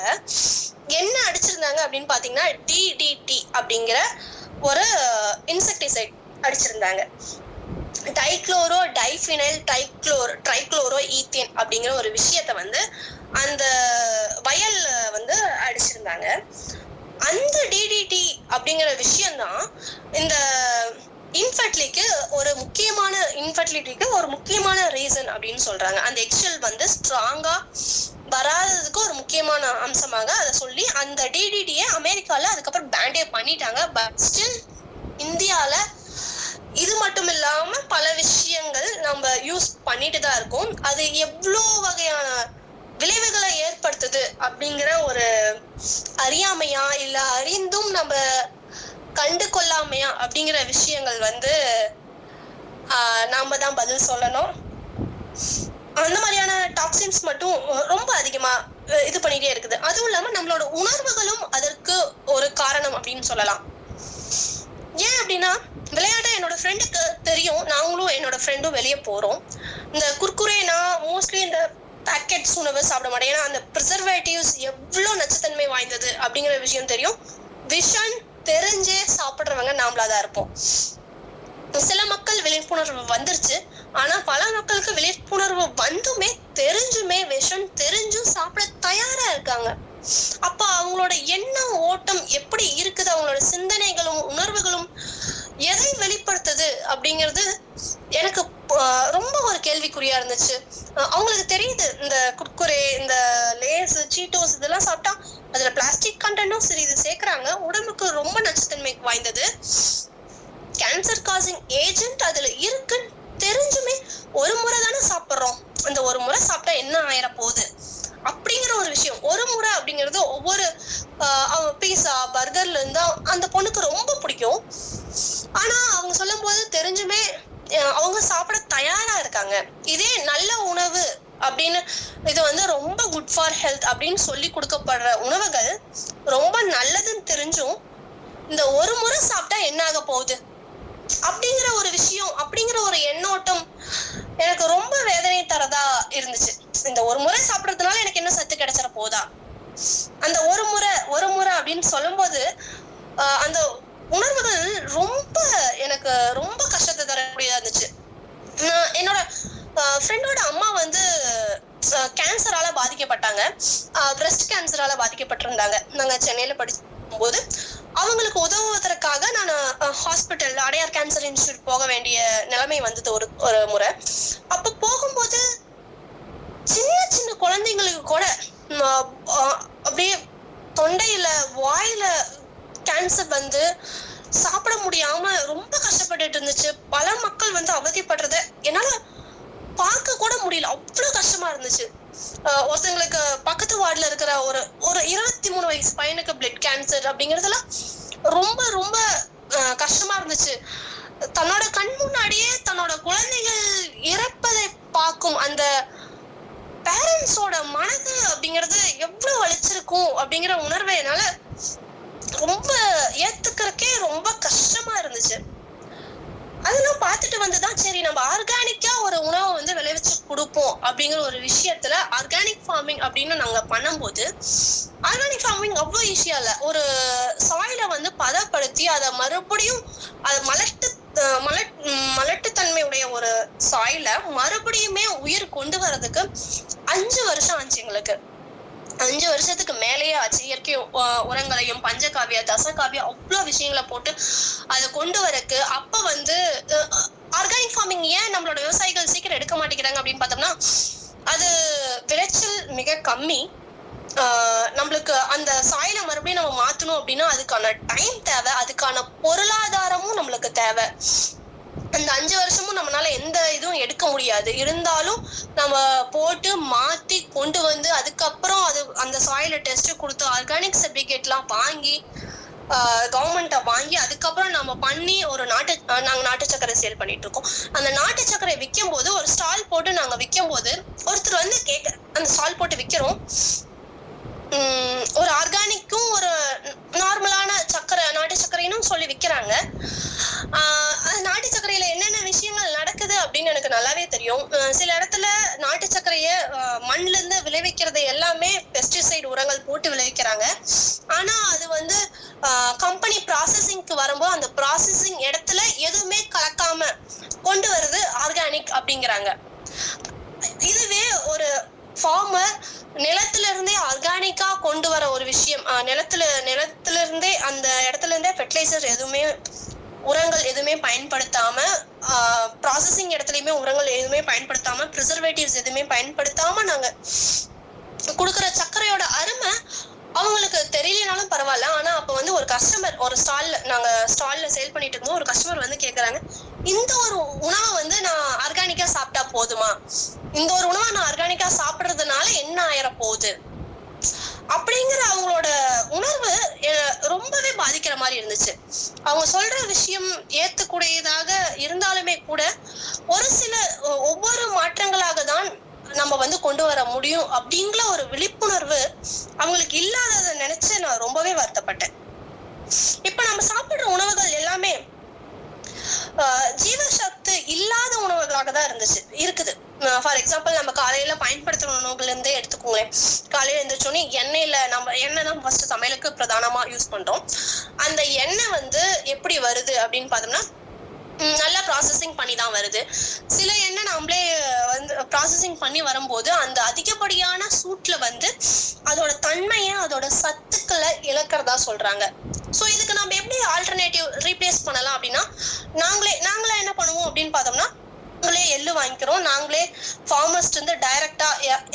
என்ன அடிச்சிருந்தாங்க அப்படின்னு பாத்தீங்கன்னா DDT அப்படிங்கிற ஒரு இன்செக்டிசைட் அடிச்சிருந்தாங்க. டைக்ளோரோ டைஃபினைல் ட்ரைக்ளோரோ ஈத்தேன் அப்படிங்கிற ஒரு விஷயத்த வந்து அந்த வயல்ல வந்து அடிச்சிருந்தாங்க. அந்த DDT அப்படிங்கிற விஷயம்தான் இந்த இன்ஃபர்டிலிட்டிக்கு ஒரு முக்கியமான ரீசன் அப்படின்னு சொல்றாங்க. அந்த எக்ஸல் வந்து ஸ்ட்ராங்கா வராததுக்கு ஒரு முக்கியமான அம்சமாக அதை சொல்லி அந்த DDT-யை அமெரிக்கால அதுக்கப்புறம் பேண்டே பண்ணிட்டாங்க. பட் ஸ்டில் இந்தியால இது மட்டும் இல்லாம பல விஷயங்கள் நம்ம யூஸ் பண்ணிட்டு தான் இருக்கோம். அது எவ்வளோ வகையான விளைவுகளை ஏற்படுத்துது அப்படிங்கிற ஒரு அறியாமையா இல்ல அறிந்தும் நம்ம கண்டு கொள்ளாமையா அப்படிங்கிற விஷயங்கள் வந்து நாம தான் பதில் சொல்லணும். அந்த மாதிரியான டாக்ஸின்ஸ் மட்டும் ரொம்ப அதிகமா இது பண்ணிட்டே இருக்குது. அதுவும் இல்லாம நம்மளோட உணர்வுகளும் அதற்கு ஒரு காரணம் அப்படின்னு சொல்லலாம். ஏன் அப்படின்னா, விளையாட என்னோட ஃப்ரெண்டுக்கு தெரியும், நாங்களும் என்னோட ஃப்ரெண்டும் வெளியே போறோம். இந்த குர்குரே நான் மோஸ்ட்லி இந்த பேக்கெட்ஸ் உணவு சாப்பிட மாட்டேன். ஏன்னா அந்த ப்ரிசர்வேட்டிவ்ஸ் எவ்வளோ நச்சுத்தன்மை வாய்ந்தது அப்படிங்கிற விஷயம் தெரியும். விஷன் தெரிஞ்சே சாப்பிட்றவங்க நாமளா தான் இருப்போம். சில மக்கள் விழிப்புணர்வு வந்துருச்சு, ஆனா பல மக்களுக்கு விழிப்புணர்வு வந்துமே தெரிஞ்சுமே விஷம் தெரிஞ்சும் சாப்பிட தயாரா இருக்காங்க. அப்ப அவங்களோட எண்ண ஓட்டம் எப்படி இருக்குது, அவங்களோட சிந்தனைகளும் உணர்வுகளும் எதை வெளிப்படுத்துது அப்படிங்கிறது எனக்கு ரொம்ப ஒரு கேள்விக்குறியா இருந்துச்சு. அவங்களுக்கு தெரியுது இந்த குர்குரே, இந்த லேஸ், சீட்டோஸ் இதெல்லாம் சாப்பிட்டா அதுல பிளாஸ்டிக் கண்டென்ட்டும் சரி இது சேர்க்கறாங்க, உடம்புக்கு ரொம்ப நச்சுத்தன்மை வாய்ந்தது, கேன்சர் காசிங் ஏஜென்ட் அதுல இருக்குன்னு தெரிஞ்சுமே ஒரு முறை தானே சாப்பிட்றோம், அந்த ஒரு முறை சாப்பிட்டா என்ன ஆயிர போகுது அப்படிங்கிற ஒரு விஷயம். ஒரு முறை அப்படிங்கிறது ஒவ்வொரு பீஸா பர்கர்ல இருந்தா அந்த பொண்ணுக்கு ரொம்ப பிடிக்கும். ஆனா அவங்க சொல்லும் போது தெரிஞ்சுமே அவங்க சாப்பிட தயாரா இருக்காங்க. இதே நல்ல உணவு அப்படின்னு இது வந்து ரொம்ப குட் ஃபார் ஹெல்த் அப்படின்னு சொல்லி கொடுக்கப்படுற உணவுகள் ரொம்ப நல்லதுன்னு தெரிஞ்சும் இந்த ஒரு முறை சாப்பிட்டா என்ன ஆக போகுது அப்படிங்கிற ஒரு விஷயம், அப்படிங்கிற ஒரு எண்ணோட்டம் எனக்கு ரொம்ப வேதனை தரதா இருந்துச்சு. இந்த ஒரு முறை சாப்பிடறதுனால எனக்கு என்ன சத்து கிடைச்சிட போதா, அந்த ஒரு முறை அப்படின்னு சொல்லும் போது அந்த உணர்வுகள் ரொம்ப எனக்கு ரொம்ப கஷ்டத்தை தரக்கூடியதா இருந்துச்சு. என்னோட ஃப்ரெண்டோட அம்மா வந்து கேன்சரால பாதிக்கப்பட்டாங்க, பிரெஸ்ட் கேன்சரால பாதிக்கப்பட்டிருந்தாங்க. நாங்க சென்னையில படிக்கும்போது அவங்களுக்கு உதவுவதற்காக நான் ஹாஸ்பிட்டல் அடையார் கேன்சர் இன்ஸ்டியூட் போக வேண்டிய நிலைமை வந்தது ஒரு முறை. அப்ப போகும்போது சின்ன சின்ன குழந்தைங்களுக்கு கூட அப்படியே தொண்டையில வாயில கேன்சர் வந்து சாப்பிட முடியாம ரொம்ப கஷ்டப்பட்டுட்டு இருந்துச்சு. பல மக்கள் வந்து அவதிப்படுறத என்னால பார்க்க கூட முடியல, அவ்வளவு கஷ்டமா இருந்துச்சு. ஒருத்தங்களுக்கு பக்கத்து வார்டுல இருக்கிற ஒரு 23 வயசு பையனுக்கு பிளட் கேன்சர் அப்படிங்கறதெல்லாம் ரொம்ப ரொம்ப கஷ்டமா இருந்துச்சு. தன்னோட கண் முன்னாடியே தன்னோட குழந்தைகள் இறப்பதை பார்க்கும் அந்த பேரண்ட்ஸோட மனது அப்படிங்கிறது எவ்வளவு வலிச்சிருக்கும் அப்படிங்கிற உணர்வை என்னால ரொம்ப ஏத்துக்கிறதுக்கே ரொம்ப கஷ்டமா இருந்துச்சு. அதெல்லாம் பார்த்துட்டு வந்துதான் சரி நம்ம ஆர்கானிக்கா ஒரு உணவை வந்து விளைவிச்சு கொடுப்போம் அப்படிங்கிற ஒரு விஷயத்துல ஆர்கானிக் ஃபார்மிங் அப்படின்னு நாங்க பண்ணும்போது, ஆர்கானிக் ஃபார்மிங் அவ்வளோ ஈஸியா இல்ல. ஒரு சாயில வந்து பதப்படுத்தி அதை மறுபடியும் அது மலட்டுத்தன்மையுடைய ஒரு சாயில மறுபடியுமே உயிர் கொண்டு வர்றதுக்கு 5 வருஷம் ஆச்சு எங்களுக்கு. 5 வருஷத்துக்கு மேலேயே ஆச்சு. இயற்கை உரங்களையும் பஞ்சகாவியா தசகாவியா அவ்வளவு விஷயங்களை போட்டு அதை கொண்டு வரக்கு. அப்ப வந்து ஆர்கானிக் ஃபார்மிங் ஏன் நம்மளோட விவசாயிகள் சீக்கிரம் எடுக்க மாட்டேங்கிறாங்க அப்படின்னு பார்த்தோம்னா, அது விளைச்சல் மிக கம்மி. நம்மளுக்கு அந்த சாயில மறுபடியும் நம்ம மாத்தணும் அப்படின்னா அதுக்கான டைம் தேவை, அதுக்கான பொருளாதாரமும் நம்மளுக்கு தேவை. அந்த 5 வருஷமும் நம்மளால எந்த இதுவும் எடுக்க முடியாது. இருந்தாலும் நம்ம போட்டு மாத்தி கொண்டு வந்து அதுக்கப்புறம் அந்த சாயில டெஸ்ட் கொடுத்து ஆர்கானிக் சர்டிபிகேட்லாம் வாங்கி கவர்மெண்ட்டை வாங்கி அதுக்கப்புறம் நம்ம பண்ணி ஒரு நாங்கள் நாட்டு சக்கரை சேல் பண்ணிட்டு இருக்கோம். அந்த நாட்டு சக்கரை விற்கும் போது ஒரு ஸ்டால் போட்டு நாங்கள் விற்கும் போது ஒருத்தர் வந்து அந்த ஸ்டால் போட்டு விற்கிறோம், ஒரு ஆர்கானிக்கும் ஒரு நார்மலான சக்கரை நாட்டு சக்கரைன்னு சொல்லி விற்கிறாங்க. நாட்டு சக்கரையில என்னென்ன விஷயங்கள் நடக்குது அப்படின்னு எனக்கு நல்லாவே தெரியும். சில இடத்துல நாட்டு சக்கரையை மண்ல இருந்து விளைவிக்கிறது எல்லாமே பெஸ்டிசைட் உரங்கள் போட்டு விளைவிக்கிறாங்க. ஆனா அது வந்து கம்பெனி ப்ராசஸிங்க்கு வரும்போது அந்த ப்ராசஸிங் இடத்துல எதுவுமே கலக்காம கொண்டு வருது ஆர்கானிக் அப்படிங்கிறாங்க. இதுவே ஒரு ஃபார்மர் நிலத்துல இருந்தே ஆர்கானிக்கா கொண்டு வர ஒரு விஷயம், நிலத்துல இருந்தே அந்த இடத்துல இருந்தே ஃபெர்டிலைசர் எதுவுமே உரங்கள் எதுவுமே பயன்படுத்தாம, ப்ராசஸிங் இடத்துலயுமே உரங்கள் எதுவுமே பயன்படுத்தாம, ப்ரிசர்வேட்டிவ்ஸ் எதுவுமே பயன்படுத்தாம நாங்க கொடுக்குற சர்க்கரையோட அருமை அவங்களுக்கு தெரியலனாலும் பரவாயில்ல. ஆனா அப்ப வந்து ஒரு கஸ்டமர் ஒரு ஸ்டால்ல சேல் பண்ணிட்டு இருக்கும்போது ஒரு கஸ்டமர் வந்து கேக்குறாங்க, இந்த ஒரு உணவை வந்து நான் ஆர்கானிக்கா சாப்பிட்டா போதுமா, இந்த ஒரு உணவை நான் ஆர்கானிக்கா சாப்பிடுறதுனால என்ன ஆயிர போகுது அப்படிங்கிற அவங்களோட உணர்வு ரொம்பவே பாதிக்கிற மாதிரி இருந்துச்சு. அவங்க சொல்ற விஷயம் ஏத்துக்கூடியதாக இருந்தாலுமே கூட ஒரு சில ஒவ்வொரு மாற்றங்களாக தான் நம்ம வந்து கொண்டு வர முடியும் அப்படிங்கிற ஒரு விழிப்புணர்வு அவங்களுக்கு இல்லாததை நினைச்சு நான் ரொம்பவே வருத்தப்பட்டேன். இப்ப நம்ம சாப்பிடுற உணவுகள் எல்லாமே ஜீவசக்தி இல்லாத உணவுகளாக தான் இருக்குது. ஃபார் எக்ஸாம்பிள் நம்ம காலையில பயன்படுத்துற உணவுகள்ல இருந்தே எடுத்துக்கோங்களேன். காலையில எழுந்திரிச்சோன்னே எண்ணெய் தான் ஃபர்ஸ்ட் சமையலுக்கு பிரதானமா யூஸ் பண்றோம். அந்த எண்ணெய் வந்து எப்படி வருது அப்படின்னு பார்த்தோம்னா நல்லா ப்ராசஸிங் பண்ணி தான் வருது. சில எண்ணெய் நம்மளே வந்து ப்ராசஸிங் பண்ணி வரும்போது அந்த அதிகப்படியான சூட்ல வந்து அதோட தன்மையை அதோட சத்துக்களை இழக்கிறதா சொல்றாங்க. ஸோ இதுக்கு நம்ம எப்படி ஆல்டர்னேட்டிவ் ரீப்ளேஸ் பண்ணலாம் அப்படின்னா நாங்களே என்ன பண்ணுவோம் அப்படின்னு பார்த்தோம்னா நாங்களே எள்ளு வாங்கிக்கிறோம். நாங்களே ஃபார்மர்ஸ்ட் இருந்து டைரக்டா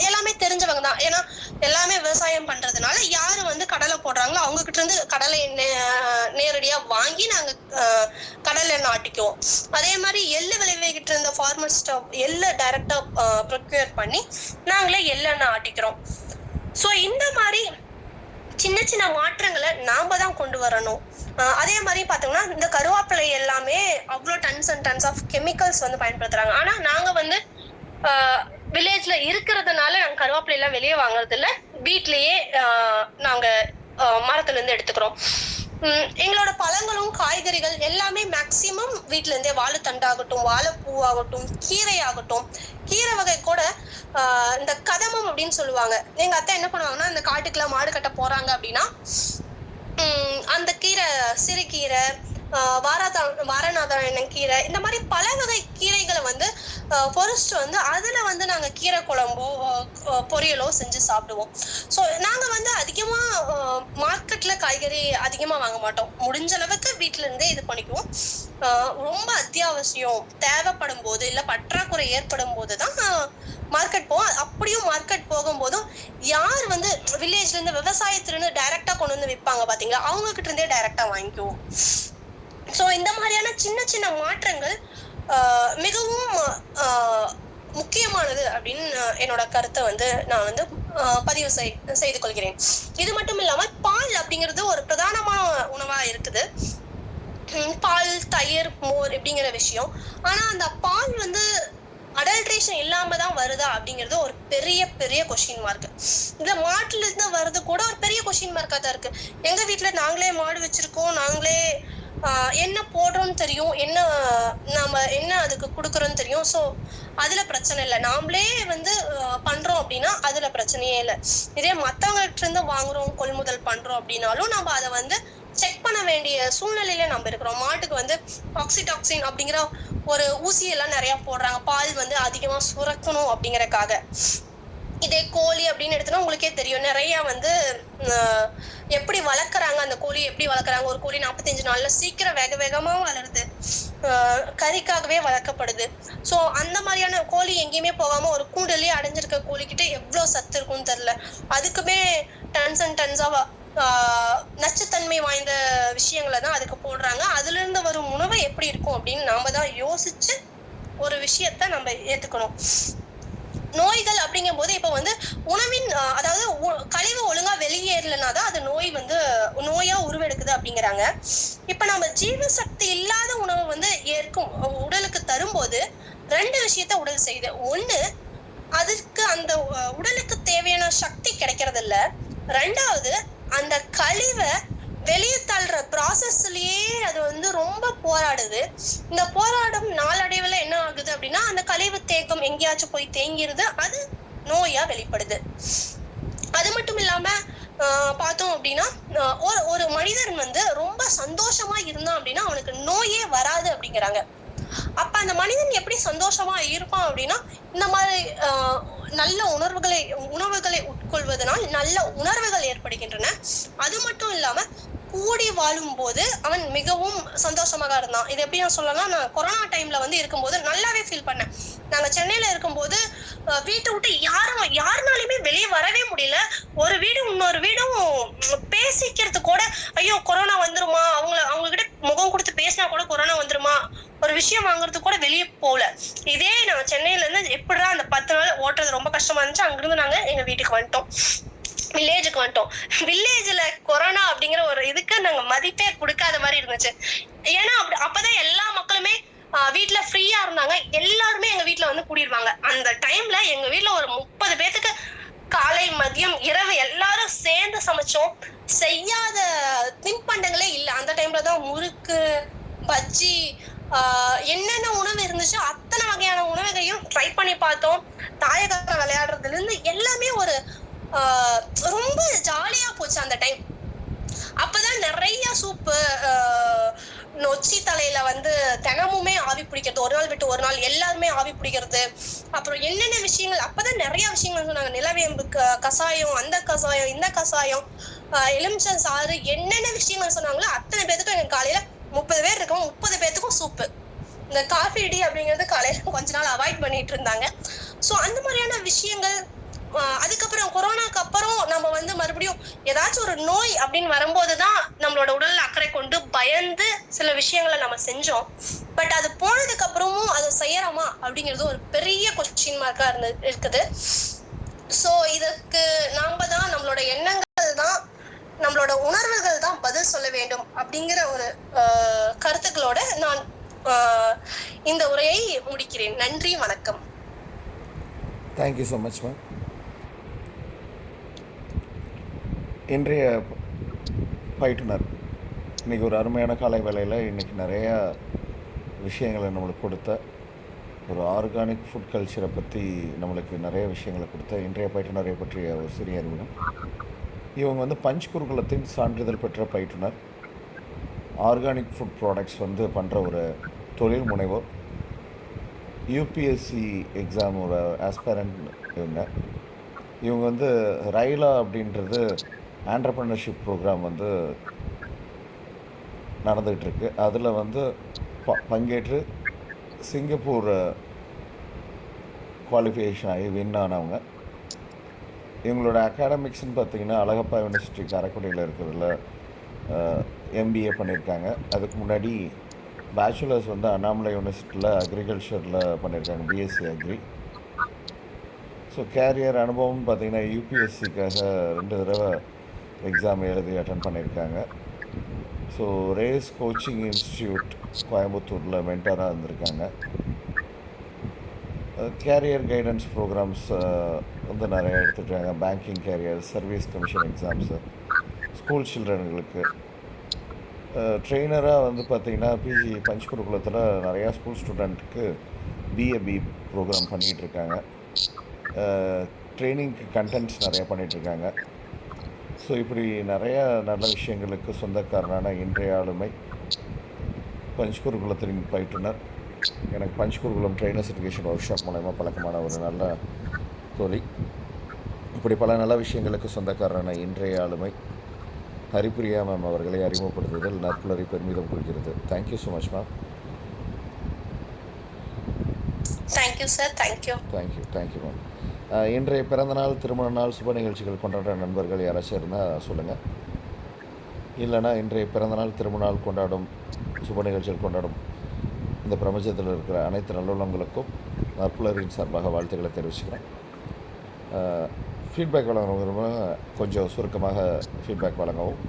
எல்லாமே தெரிஞ்சவங்க தான். ஏன்னா எல்லாமே விவசாயம் பண்றதுனால யாரு வந்து கடலை போடுறாங்களோ அவங்க கிட்ட இருந்து கடலை நேரடியா வாங்கி நாங்க கடலை எண்ணெய் ஆட்டிக்குவோம். அதே மாதிரி எள்ளு விளைவிக்கிட்டு இருந்த ஃபார்மர்ஸ்ட எள்ளை டைரக்டா ப்ரொக்யூர் பண்ணி நாங்களே எள்ளெண்ணெய் ஆட்டிக்கிறோம். ஸோ இந்த மாதிரி சின்ன சின்ன மாற்றங்களை நாம தான் கொண்டு வரணும். அதே மாதிரி பார்த்தோம்னா இந்த கருவேப்பிலை எல்லாமே அவ்வளோ tons and tons of chemicals வந்து பயன்படுத்துறாங்க. ஆனா நாங்க வந்து வில்லேஜ்ல இருக்கிறதுனால நாங்க கருவேப்பிலை எல்லாம் வெளியே வாங்குறது இல்லை, வீட்லயே நாங்க மரத்துல இருந்து எடுத்துக்கிறோம். எங்களோட பழங்களும் காய்கறிகள் எல்லாமே மேக்சிமம் வீட்டுல இருந்தே வாழைத்தண்டாகட்டும், வாழைப்பூவாகட்டும், கீரை ஆகட்டும், கீரை வகை கூட இந்த கதமம் அப்படின்னு சொல்லுவாங்க. எங்க அத்தை என்ன பண்ணுவாங்கன்னா இந்த காட்டுக்குலாம் மாடு கட்ட போறாங்க அப்படின்னா அந்த கீரை, சிறுகீரை, வாரநாதன் கீரை, இந்த மாதிரி பல வகை கீரைகளை வந்து பொரிச்சுட்டு வந்து அதுல வந்து நாங்க கீரை குழம்போ பொரியலோ செஞ்சு சாப்பிடுவோம். ஸோ நாங்க வந்து அதிகமா மார்க்கெட்ல காய்கறி அதிகமா வாங்க மாட்டோம். முடிஞ்ச அளவுக்கு வீட்டுல இருந்தே இது பண்ணிக்குவோம். ரொம்ப அத்தியாவசியம் தேவைப்படும் போது இல்ல பற்றாக்குறை ஏற்படும் போதுதான் மார்க்கெட் போவோம். அப்படியும் மார்க்கெட் போகும்போதும் யார் வந்து வில்லேஜ்ல இருந்து விவசாயத்திலிருந்து டைரக்டா கொண்டு வந்து விற்பாங்க பாத்தீங்களா, அவங்க கிட்ட இருந்தே டைரக்டா வாங்கிக்குவோம். ஸோ இந்த மாதிரியான சின்ன சின்ன மாற்றங்கள் மிகவும் முக்கியமானது அப்படின்னு என்னோட கருத்தை வந்து நான் வந்து பதிவு செய்து கொள்கிறேன். இது மட்டும் இல்லாம பால் அப்படிங்கிறது ஒரு பிரதானமான உணவா இருக்குது. பால், தயிர், மோர் அப்படிங்கிற விஷயம். ஆனா அந்த பால் வந்து அடல்ட்ரேஷன் இல்லாம தான் வருதா அப்படிங்கிறது ஒரு பெரிய பெரிய கொஸ்டின் மார்க். இந்த மாட்டுல இருந்து வர்றது கூட ஒரு பெரிய கொஸ்டின் மார்க்கா தான் இருக்கு. எங்க வீட்டுல நாங்களே மாடு வச்சிருக்கோம், நாங்களே என்ன போடுறோம்னு தெரியும், நாம என்ன அதுக்கு கொடுக்குறோன்னு தெரியும். ஸோ அதுல பிரச்சனை இல்லை. நாமளே வந்து பண்றோம் அப்படின்னா அதுல பிரச்சனையே இல்லை. இதே மத்தவங்ககிட்ட இருந்து வாங்குறோம், கொள்முதல் பண்றோம் அப்படின்னாலும் நம்ம அதை வந்து செக் பண்ண வேண்டிய சூழ்நிலையில நம்ம இருக்கிறோம். மாட்டுக்கு வந்து ஆக்சிடாக்சின் அப்படிங்கிற ஒரு ஊசியெல்லாம் நிறைய போடுறாங்க, பால் வந்து அதிகமா சுரக்கணும் அப்படிங்கறக்காக. இதே கோழி அப்படின்னு எடுத்தோம்னா உங்களுக்கே தெரியும், நிறைய வந்து எப்படி வளர்க்குறாங்க, அந்த கோழி எப்படி வளர்க்குறாங்க. ஒரு கோழி 45 நாள்ல சீக்கிரம் வேக வேகமா வளருது, கறிக்காகவே வளர்க்கப்படுது. ஸோ அந்த மாதிரியான கோழி எங்கேயுமே போகாம ஒரு கூண்டுலயே அடைஞ்சிருக்க கோழிக்கிட்ட எவ்வளவு சத்து இருக்கும்னு தெரியல. அதுக்குமே டன்ஸ் அண்ட் டன்ஸா நச்சுத்தன்மை வாய்ந்த விஷயங்களை தான் அதுக்கு போடுறாங்க. அதுல இருந்து வரும் உணவு எப்படி இருக்கும் அப்படின்னு நாம தான் யோசிச்சு ஒரு விஷயத்த நம்ம ஏத்துக்கணும். நோய்கள் அப்படிங்கும் போது இப்ப வந்து உணவின் அதாவது கழிவு ஏறலைன்னா தான் அது நோய் வந்து நோயா உருவெடுக்குது அப்படிங்கிறாங்க. இப்ப நம்ம ஜீவசக்தி இல்லாத உணவு வந்து ஏற்கும் உடலுக்கு தரும்போது 2 விஷயத்த உடல் செய்யுது. ஒண்ணு, அதுக்கு அந்த உடலுக்கு தேவையான சக்தி கிடைக்கிறது இல்ல. 2வது, அந்த கழிவை வெளியே தள்ளுற ப்ராசஸ்லயே அது வந்து ரொம்ப போராடுது. இந்த போராட்டம் நாளடைவுல என்ன ஆகுது அப்படின்னா, அந்த கழிவு தேக்கம் எங்கேயாச்சும் போய் தேங்கிருது, அது நோயா வெளிப்படுது. அது மட்டும் இல்லாம பார்த்தோம் அப்படின்னா, ஒரு மனிதன் வந்து ரொம்ப சந்தோஷமா இருந்தான் அப்படின்னா அவனுக்கு நோயே வராது அப்படிங்கிறாங்க. அப்ப அந்த மனிதன் எப்படி சந்தோஷமா இருப்பான் அப்படின்னா, இந்த மாதிரி நல்ல உணவுகளை உட்கொள்வதனால் நல்ல உணர்வுகள் ஏற்படுகின்றன. அது மட்டும் இல்லாம கூடி வாழும் போது அவன் மிகவும் சந்தோஷமாக இருந்தான். இது எப்படி நான் சொல்லலாம், நான் கொரோனா டைம்ல வந்து இருக்கும்போது நல்லாவே ஃபீல் பண்ணேன். நாங்க சென்னையில இருக்கும்போது வீட்டை விட்டு யாருனாலுமே வெளியே வரவே முடியல. ஒரு வீடு இன்னொரு வீடும் பேசிக்கிறது கூட, ஐயோ கொரோனா வந்துருமா, அவங்க கிட்ட முகம் கொடுத்து பேசினா கூட கொரோனா வந்துருமா, ஒரு விஷயம் வாங்குறதுக்கு கூட வெளியே போகல. இதே நாங்க சென்னையில இருந்து எப்படிதான் அந்த 10 நாள் ஓட்டுறது ரொம்ப கஷ்டமா இருந்துச்சு. அங்கிருந்து நாங்க எங்க வீட்டுக்கு வந்துட்டோம், வில்லேஜுக்கு வந்துட்டோம். வில்லேஜ்ல கொரோனா அப்படிங்கிற ஒரு இதுக்கு நாங்க மதிப்பே கொடுக்காத மாதிரி இருந்துச்சு. ஏன்னா அப்பதான் எல்லா மக்களுமே வீட்டுல ஃப்ரீயா இருந்தாங்க. எல்லாருமே எங்க வீட்டுல வந்து கூடிடுவாங்க. அந்த டைம்ல எங்க வீட்டுல ஒரு 30 பேத்துக்கு காலை மதியம் இரவு எல்லாரும் சேர்ந்து சமைச்சோம். செய்யாத தின்பண்டங்களே இல்ல. அந்த டைம்ல தான் முறுக்கு, பஜ்ஜி, என்னென்ன உணவு இருந்துச்சோ அத்தனை வகையான உணவுகளையும் ட்ரை பண்ணி பார்த்தோம். தாயகத்தை விளையாடுறதுல இருந்து எல்லாமே ஒரு ரொம்ப ஜாலியா போச்சு அந்த டைம். அப்பதான் நிறைய சூப்பு, நொச்சி தலையில வந்து தினமுமே ஆவி பிடிக்கிறது, ஒரு நாள் விட்டு ஒரு நாள் எல்லாருமே ஆவி பிடிக்கிறது. அப்புறம் என்னென்ன விஷயங்கள், அப்பதான் நிறைய விஷயங்கள் சொன்னாங்க. நிலவேம்பு கசாயம், அந்த கசாயம், இந்த கசாயம், எலுமிச்சம் சாறு, என்னென்ன விஷயங்கள் சொன்னாங்களோ அத்தனை பேத்துக்கும் எனக்கு காலையில 30 பேர் இருக்கோம், 30 பேத்துக்கும் சூப்பு. இந்த காஃபி டீ அப்படிங்கிறது காலையில கொஞ்ச நாள் அவாய்ட் பண்ணிட்டு இருந்தாங்க. ஸோ அந்த மாதிரியான விஷயங்கள். அதுக்கப்புறம் கொரோனாக்கு அப்புறம் நம்ம வந்து மறுபடியும் ஏதாச்சும் ஒரு நோய் அப்படின்னு வரும்போதுதான் நம்மளோட உடல்ல அக்கறை கொண்டு பயந்து சில விஷயங்களை நம்ம செஞ்சோம். பட் அது போனதுக்கு அப்புறமும் அதை செய்யறோமா அப்படிங்கிறது ஒரு பெரிய கொஸ்டின் மார்க்கா இருக்குது. ஸோ இதுக்கு நாம தான், நம்மளோட எண்ணங்கள் தான், நம்மளோட உணர்வுகள் தான் பதில் சொல்ல வேண்டும் அப்படிங்கிற ஒரு கருத்துக்களோட நான் இந்த உரையை முடிக்கிறேன். நன்றி, வணக்கம். Thank you so much ma'am. இன்றைய பயிற்றுனர் இன்றைக்கி ஒரு அருமையான காலை வேளையில் இன்றைக்கி நிறையா விஷயங்களை நம்மளுக்கு கொடுத்த, ஒரு ஆர்கானிக் ஃபுட் கல்ச்சரை பற்றி நம்மளுக்கு நிறைய விஷயங்களை கொடுத்த இன்றைய பயிற்றுனரை பற்றிய ஒரு சிறிய அறிமுகம். இவங்க வந்து பஞ்ச் குருகுலத்தின் சான்றிதழ் பெற்ற பயிற்றுனர், ஆர்கானிக் ஃபுட் ப்ராடக்ட்ஸ் வந்து பண்ணுற ஒரு தொழில் முனைவோர், யூபிஎஸ்சி எக்ஸாம் ஒரு ஆஸ்பரண்ட். இவங்க வந்து ரைலா அப்படின்றது ஆண்டர்ப்ரனர்ஷிப் ப்ரோக்ராம் வந்து நடந்துகிட்ருக்கு. அதில் வந்து பங்கேற்று சிங்கப்பூர் குவாலிஃபிகேஷன் ஆகி வின் ஆனவங்க. இவங்களோட அகாடமிக்ஸ்ன்னு பார்த்திங்கன்னா அழகப்பா யூனிவர்சிட்டி காரைக்குடியில் இருக்கிறதுல எம்பிஏ பண்ணியிருக்காங்க. அதுக்கு முன்னாடி பேச்சுலர்ஸ் வந்து அண்ணாமலை யூனிவர்சிட்டியில் அக்ரிகல்ச்சரில் பண்ணியிருக்காங்க, பிஎஸ்சி அக்ரி. ஸோ கேரியர் அனுபவம்னு பார்த்திங்கன்னா யூபிஎஸ்சிக்காக 2 தடவை எக்ஸாம் எழுதி அட்டன் பண்ணியிருக்காங்க. ஸோ ரேஸ் கோச்சிங் இன்ஸ்டியூட் கோயம்புத்தூரில் மென்டராக இருந்திருக்காங்க. கேரியர் கைடன்ஸ் ப்ரோக்ராம்ஸ் வந்து நிறையா எடுத்துகிட்ருக்காங்க. Banking career, service commission exams, school சில்ட்ரனுங்களுக்கு ட்ரெயினராக வந்து பார்த்திங்கன்னா பிஜி பஞ்ச் குருகுலத்தில் நிறையா ஸ்கூல் ஸ்டூடெண்ட்டுக்கு பிஏபி ப்ரோக்ராம் பண்ணிகிட்ருக்காங்க. ட்ரைனிங்க்கு கண்டென்ட்ஸ் நிறையா பண்ணிகிட்ருக்காங்க. ஸோ இப்படி நிறையா நல்ல விஷயங்களுக்கு சொந்தக்காரனான இன்றைய ஆளுமை பஞ்ச் குருகுலத்தின் பயிற்றுனர். எனக்கு பஞ்ச் குருகுலம் ட்ரைனர்ஸ் எஜுகேஷன் ஒர்க் ஷாப் மூலமாக பழக்கமான ஒரு நல்ல தோழி. இப்படி பல நல்ல விஷயங்களுக்கு சொந்தக்காரனான இன்றைய ஆளுமை ஹரிப்பிரியா மேம் அவர்களை அறிமுகப்படுத்துதல் நற்புலரை பெருமிதம் கொள்கிறது. Thank you so much ma'am. Thank you sir. Thank you ma'am. இன்றைய பிறந்தநாள், திருமண நாள், சுப நிகழ்ச்சிகள் கொண்டாடுற நண்பர்கள் யாராச்சும் இருந்தால் சொல்லுங்கள். இல்லைனா இன்றைய பிறந்தநாள், திருமண நாள் கொண்டாடும், சுப நிகழ்ச்சிகள் கொண்டாடும் இந்த பிரபஞ்சத்தில் இருக்கிற அனைத்து நல்லுள்ளங்களுக்கும் நற்புலரின் சார்பாக வாழ்த்துக்களை தெரிவிச்சுக்கிறேன். ஃபீட்பேக் வழங்குறவங்க கொஞ்சம் சுருக்கமாக ஃபீட்பேக் வழங்கவும்.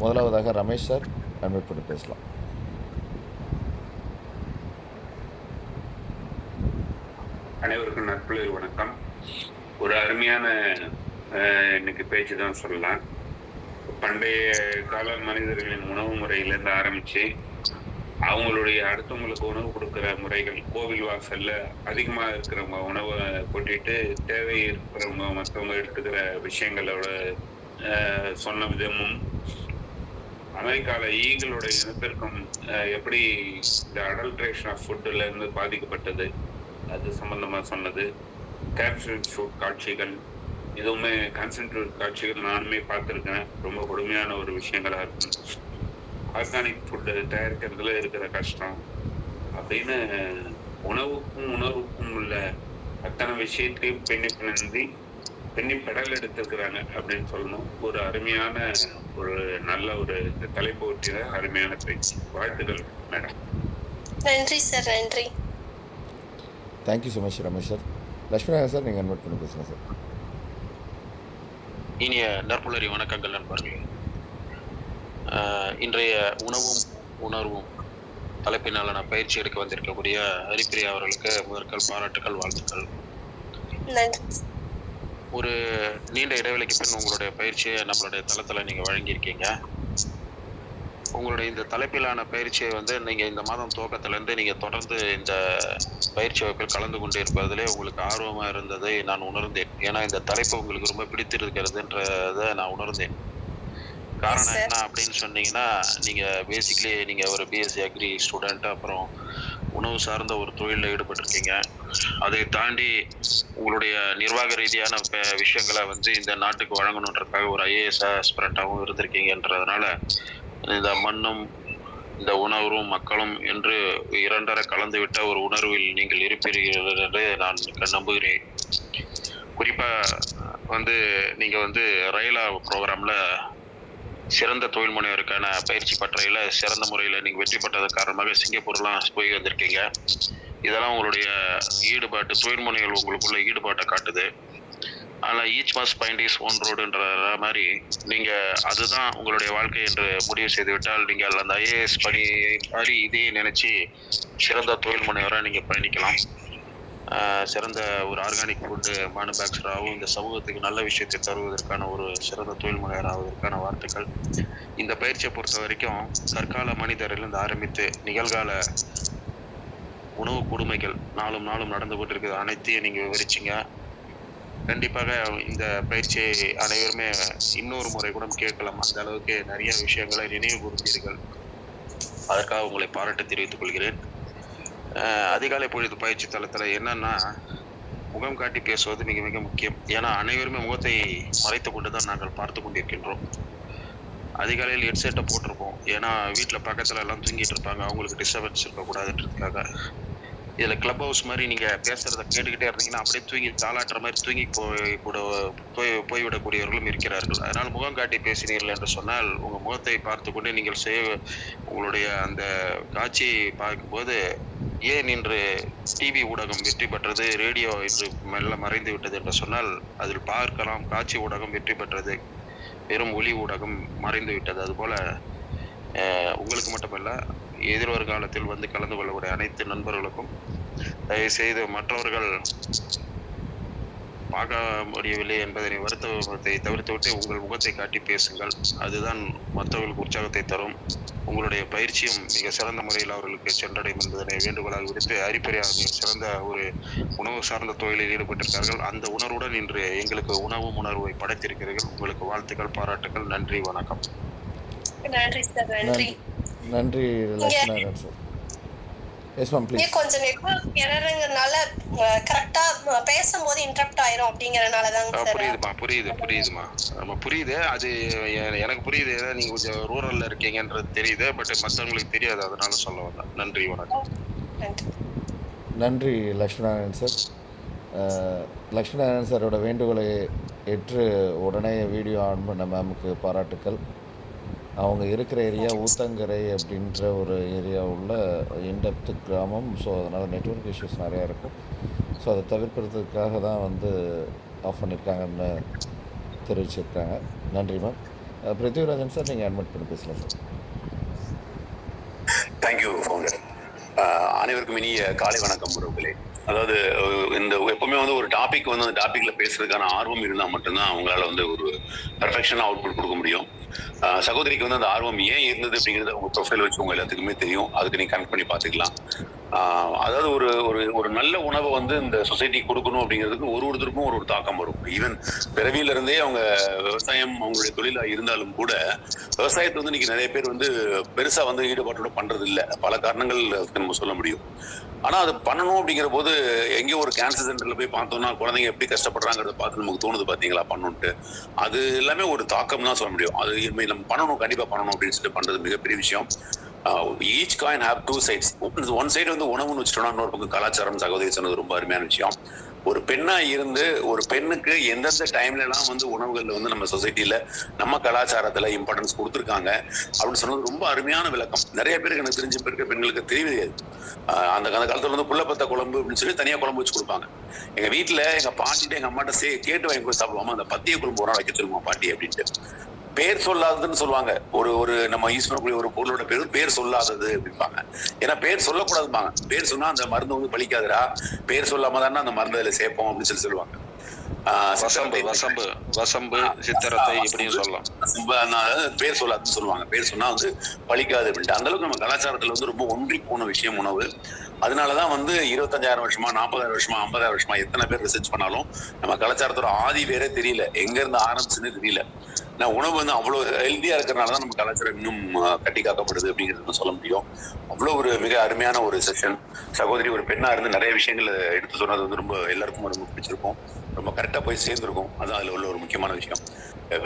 முதலாவதாக ரமேஷ் சார் அட்மிட் பண்ணி பேசலாம். அனைவருக்கும் நட்புள்ள வணக்கம். ஒரு அருமையான இன்னைக்கு பேச்சு தான் சொல்லலாம். பண்டைய கால மனிதர்களின் உணவு முறையிலேருந்து ஆரம்பிச்சு அவங்களுடைய அடுத்தவங்களுக்கு உணவு கொடுக்குற முறைகள், கோவில் வாசல்ல அதிகமா இருக்கிறவங்க உணவை கொட்டிட்டு தேவை இருக்கிறவங்க மற்றவங்க எடுத்துக்கிற விஷயங்களோட சொன்ன விதமும், அமெரிக்கால ஈகிளோட இனத்திற்கும் எப்படி இந்த அடல்ட்ரேஷன் ஆஃப் ஃபுட்டுல இருந்து பாதிக்கப்பட்டது அது சம்பந்தமா சொன்னது, கேப்சூல் ஷூட் காட்சிகள், இதுவுமே கான்சென்ட்ரேட் காட்சிகள் நானுமே பார்த்துருக்கேன். ரொம்ப கொடுமையான ஒரு விஷயங்களா இருக்கும். ஆர்கானிக் ஃபுட்டு தயாரிக்கிறதுல இருக்கிற கஷ்டம் அப்படின்னு உணவுக்கும் உணர்வுக்கும் உள்ள அத்தனை விஷயத்தையும் பெண்ணி பெடல் எடுத்திருக்கிறாங்க அப்படின்னு சொல்லணும். ஒரு அருமையான ஒரு நல்ல ஒரு தலைப்பு ஒட்டிய அருமையான பேச்சு. வாழ்த்துக்கள் மேடம். நன்றி சார், நன்றி. Thank you so much Ramesh sir. Lakshminathan sir, நீங்கள் அட்மிட் பண்ணி பேசுங்க சார். இனிய நற்புலரி வணக்கங்கள் நண்பர்களே. இன்றைய உணவும் உணர்வும் தலைப்பினாலான பயிற்சி எடுக்க வந்திருக்கக்கூடிய ஹரிப்பிரியா அவர்களுக்கு முதற்கல் பாராட்டுக்கள், வாழ்த்துக்கள். ஒரு நீண்ட இடைவெளிக்கு பின் உங்களுடைய பயிற்சியை நம்மளுடைய தளத்தில் நீங்கள் வழங்கியிருக்கீங்க. உங்களுடைய இந்த தலைப்பிலான பயிற்சியை நீங்கள் இந்த மாதம் துவக்கத்திலேருந்து நீங்கள் தொடர்ந்து இந்த பயிற்சி வகுப்பில் கலந்து கொண்டு இருப்பதிலே உங்களுக்கு ஆர்வமாக இருந்ததை நான் உணர்ந்தேன். ஏன்னா இந்த தலைப்பு உங்களுக்கு ரொம்ப பிடித்திருக்கிறதுன்றதை நான் உணர்ந்தேன். காரணம் என்ன அப்படின்னு சொன்னீங்கன்னா, நீங்கள் பேசிக்கலி நீங்கள் ஒரு பிஎஸ்சி அக்ரி ஸ்டூடெண்ட், அப்புறம் உணவு சார்ந்த ஒரு தொழிலில் ஈடுபட்டிருக்கீங்க. அதை தாண்டி உங்களுடைய நிர்வாக ரீதியான விஷயங்களை இந்த நாட்டுக்கு வழங்கணுன்றதுக்காக ஒரு ஐஏஎஸ் ஆஸ்பிரண்டாகவும் இருந்திருக்கீங்கன்றதுனால இந்த மண்ணும் இந்த உணர்வும் மக்களும் என்று இரண்டரை கலந்துவிட்ட ஒரு உணர்வில் நீங்கள் இருப்பீர்கள் என்று நான் நம்புகிறேன். குறிப்பாக நீங்கள் ரயிலா ப்ரோக்ராமில் சிறந்த தொழில் முனைவருக்கான பயிற்சி பட்டறையில் சிறந்த முறையில் நீங்கள் வெற்றி பெற்றது காரணமாக சிங்கப்பூர்லாம் போய் வந்திருக்கீங்க. இதெல்லாம் உங்களுடைய ஈடுபாட்டு, தொழில் முனைகள் உங்களுக்குள்ள ஈடுபாட்டை காட்டுது. ஆனால் each mass point is one ரோடுன்ற மாதிரி நீங்கள் அதுதான் உங்களுடைய வாழ்க்கை என்று முடிவு செய்து விட்டால் நீங்கள் அந்த ஐஏஎஸ் பணி மாதிரி இதையே நினச்சி சிறந்த தொழில் முனைவராக நீங்கள் பயணிக்கலாம். சிறந்த ஒரு ஆர்கானிக் ஃபுட்டு மேனுஃபேக்சராகவும் இந்த சமூகத்துக்கு நல்ல விஷயத்தை தருவதற்கான ஒரு சிறந்த தொழில் முனைவராவதற்கான வார்த்தைகள். இந்த பயிற்சியை பொறுத்த வரைக்கும் கற்கால மனிதரிலிருந்து ஆரம்பித்து நிகழ்கால உணவு கொடுமைகள் நாளும் நடந்து கொண்டிருக்கிறது அனைத்தையும் நீங்கள் விவரிச்சிங்க. கண்டிப்பாக இந்த பயிற்சியை அனைவருமே இன்னொரு முறை கூட கேட்கலாம். அந்த அளவுக்கு நிறைய விஷயங்களை நினைவு கூர்ந்தீர்கள். அதற்காக உங்களை பாராட்டு தெரிவித்துக் கொள்கிறேன். அதிகாலை பொழுது பயிற்சி தளத்தில் என்னன்னா, முகம் காட்டி பேசுவது மிக மிக முக்கியம். ஏன்னா அனைவருமே முகத்தை மறைத்து கொண்டு தான் நாங்கள் பார்த்து கொண்டிருக்கின்றோம். அதிகாலையில் ஹெட்செட்டை போட்டிருப்போம். ஏன்னா வீட்டில் பக்கத்தில் எல்லாம் தூங்கிட்டு இருப்பாங்க, அவங்களுக்கு டிஸ்டர்பன்ஸ் இருக்கக்கூடாதுன்றதுக்காக. இதில் கிளப் ஹவுஸ் மாதிரி நீங்கள் பேசுகிறத கேட்டுக்கிட்டே இருந்தீங்கன்னா அப்படியே தூங்கி தாளாட்டுற மாதிரி தூங்கி போய்விடக்கூடியவர்களும் இருக்கிறார்கள். அதனால் முகம் காட்டி பேசினீர்கள் என்று சொன்னால் உங்கள் முகத்தை பார்த்து கொண்டு நீங்கள் உங்களுடைய அந்த காட்சியை பார்க்கும்போது, ஏன் இன்று டிவி ஊடகம் வெற்றி பெற்றது, ரேடியோ இன்று மெல்ல மறைந்து விட்டது என்று சொன்னால் அதில் பார்க்கலாம். காட்சி ஊடகம் வெற்றி பெற்றது, வெறும் ஒளி ஊடகம் மறைந்து விட்டது. அதுபோல் உங்களுக்கு மட்டுமல்ல, எதிர்வருகாலத்தில் கலந்து கொள்ளக்கூடிய அனைத்து நண்பர்களுக்கும் தயவுசெய்து மற்றவர்கள் பார்க்க முடியவில்லை என்பதனை வருத்தத்தை தவிர்த்துவிட்டு உங்கள் முகத்தை காட்டி பேசுங்கள். அதுதான் மற்றவர்களுக்கு உற்சாகத்தை தரும். உங்களுடைய பயிற்சியும் மிக சிறந்த முறையில் அவர்களுக்கு சென்றடையும் என்பதனை வேண்டுகோளாக விடுத்து, அரிப்பரியாக மிக சிறந்த ஒரு உணவு சார்ந்த தொழிலில் ஈடுபட்டிருக்கார்கள். அந்த உணர்வுடன் இன்று எங்களுக்கு உணர்வை படைத்திருக்கிறீர்கள். உங்களுக்கு வாழ்த்துக்கள், பாராட்டுகள். நன்றி, வணக்கம். நன்றி சார், நன்றி. நன்றி Lakshminathan sir. Yes ma'am, please. கொஞ்சம் நெட்வொர்க் எரர்ங்கறனால கரெக்ட்டா பேசும்போது இன்டரப்ட் ஆயிரும் அப்படிங்கறனால தாங்க சார். புரியுதுமா. நம்ம புரியுது, அது எனக்கு புரியுது. நீங்க கொஞ்சம் ரூரல்ல இருக்கீங்கன்றது தெரியுது, பட் மற்றவங்களுக்கு தெரியாது, அதனால சொல்ல வந்தேன். நன்றி, வணக்கம். நன்றி லட்சுமிநாதன் சார். லட்சுமிநாதன் சாரோட வேண்டுகோளை ஏற்று உடனே வீடியோ ஆன் பண்ண மேமுக்கு பாராட்டுக்கள். அவங்க இருக்கிற ஏரியா ஊத்தங்கரை அப்படின்ற ஒரு ஏரியா உள்ள இன்டெப்த் கிராமம். ஸோ அதனால் நெட்வொர்க் இஷ்யூஸ் நிறையா இருக்கும். ஸோ அதை தவிர்க்கிறதுக்காக தான் ஆஃப் பண்ணியிருக்காங்கன்னு தெரிவிச்சிருக்காங்க. நன்றி மேம். பிருத்திவிராஜன் சார், நீங்கள் அட்மிட் பண்ணி பேசலாம் சார். Thank you founder. அனைவருக்கும் இனிய காலை வணக்கம் உறவுகளே. அதாவது இந்த எப்பவுமே வந்து ஒரு டாபிக் வந்து அந்த டாபிக்ல பேசுறதுக்கான ஆர்வம் இருந்தால் மட்டும்தான் அவங்களால வந்து ஒரு பெர்ஃபெக்ஷனாக அவுட்புட் கொடுக்க முடியும். சகோதரிக்கு வந்து அந்த ஆர்வம் ஏன் இருந்தது அப்படிங்கிறது உங்க ப்ரொஃபைல் வச்சு உங்க எல்லாத்துக்குமே தெரியும். அதுக்கு நீங்க கனெக்ட் பண்ணி பார்த்துக்கலாம். அதாவது ஒரு ஒரு ஒரு நல்ல உணவை வந்து இந்த சொசைட்டி கொடுக்கணும் அப்படிங்கிறதுக்கு ஒருத்தருக்கும் ஒரு தாக்கம் வரும். ஈவன் பிறவியில இருந்தே அவங்க விவசாயம் அவங்களுடைய தொழிலா இருந்தாலும் கூட விவசாயத்தை வந்து இன்னைக்கு நிறைய பேர் வந்து பெருசா வந்து ஈடுபாட்டோட பண்றது இல்லை. பல காரணங்கள் நம்ம சொல்ல முடியும். ஆனா அது பண்ணணும் அப்படிங்கிற போது எங்கேயோ ஒரு கேன்சர் சென்டர்ல போய் பார்த்தோம்னா குழந்தைங்க எப்படி கஷ்டப்படுறாங்கிறத பார்த்து நமக்கு தோணுது பாத்தீங்களா பண்ணணும்ட்டு. அது எல்லாமே ஒரு தாக்கம் தான் சொல்ல முடியும். அது நம்ம பண்ணணும், கண்டிப்பா பண்ணணும் அப்படின்னு சொல்லிட்டு பண்றது மிகப்பெரிய விஷயம். Each coin have two sides. One side வந்து உணவுன்னு வச்சுட்டோம்னா இன்னொரு பக்கம் கலாச்சாரம். சகோதரி சொன்னது ரொம்ப அருமையான விஷயம். ஒரு பெண்ணா இருந்து ஒரு பெண்ணுக்கு எந்தெந்த டைம்ல எல்லாம் வந்து உணவுகள்ல வந்து நம்ம சொசைட்டில நம்ம கலாச்சாரத்துல இம்பார்ட்டன்ஸ் கொடுத்துருக்காங்க அப்படின்னு சொன்னது ரொம்ப அருமையான விளக்கம். நிறைய பேருக்கு எனக்கு தெரிஞ்ச பேருக்கு பெண்களுக்கு தெரியாது. அந்த காலத்துல வந்து புள்ளப்பத்த குழம்பு அப்படின்னு சொல்லி தனியா குழம்பு வச்சு கொடுப்பாங்க. எங்க வீட்டுல எங்க பாட்டிட்ட எங்க அம்மாட்ட கேட்டு வாங்கி போய் சாப்பிடுவாமா, அந்த பத்திய குழம்பு ஒரு நாள் வைக்க சொல்லுமா பாட்டி அப்படின்ட்டு. பேர் சொல்லாததுன்னு சொல்லுவாங்க. ஒரு நம்ம யூஸ் பண்ணக்கூடிய ஒரு பொருளோட பேர் சொல்லாதது அப்படிம்பாங்க. ஏன்னா பேர் சொல்லக்கூடாதுப்பாங்க. பேர் சொன்னா அந்த மருந்து வந்து பலிக்காதுடா, பேர் சொல்லாம தானே அந்த மருந்து அதில் சேர்ப்போம் அப்படின்னு சொல்லுவாங்க. சித்திரத்தை இப்படின்னு சொல்லலாம். பேர் சொல்லாதுன்னு சொல்லுவாங்க. பேர் சொன்னா வந்து பலிக்காது அப்படின்ட்டு. அந்த அளவுக்கு நம்ம கலாச்சாரத்துல வந்து ரொம்ப ஒன்றி போன விஷயம் உணவு. அதனாலதான் வந்து 25,000 வருஷமா 40,000 வருஷமா 50,000 வருஷமா எத்தனை பேர் ரிசர்ச் பண்ணாலும் நம்ம கலாச்சாரத்தோட ஆதி வேற தெரியல, எங்க இருந்து ஆரம்பிச்சுன்னு தெரியல. உணவு வந்து அவ்வளவு ஹெல்த்தியா இருக்கிறனாலதான் நம்ம கலாச்சாரம் இன்னும் கட்டி காக்கப்படுது அப்படிங்கிறது சொல்ல முடியும். அவ்வளவு ஒரு மிக அருமையான ஒரு செஷன். சகோதரி ஒரு பெண்ணா இருந்து நிறைய விஷயங்கள் எடுத்து சொன்னது வந்து ரொம்ப எல்லாருக்கும் ரொம்ப பிடிச்சிருக்கும். ரொம்ப கரெக்டா போய் சேர்ந்துருக்கும். அதான் அதுல உள்ள ஒரு முக்கியமான விஷயம்.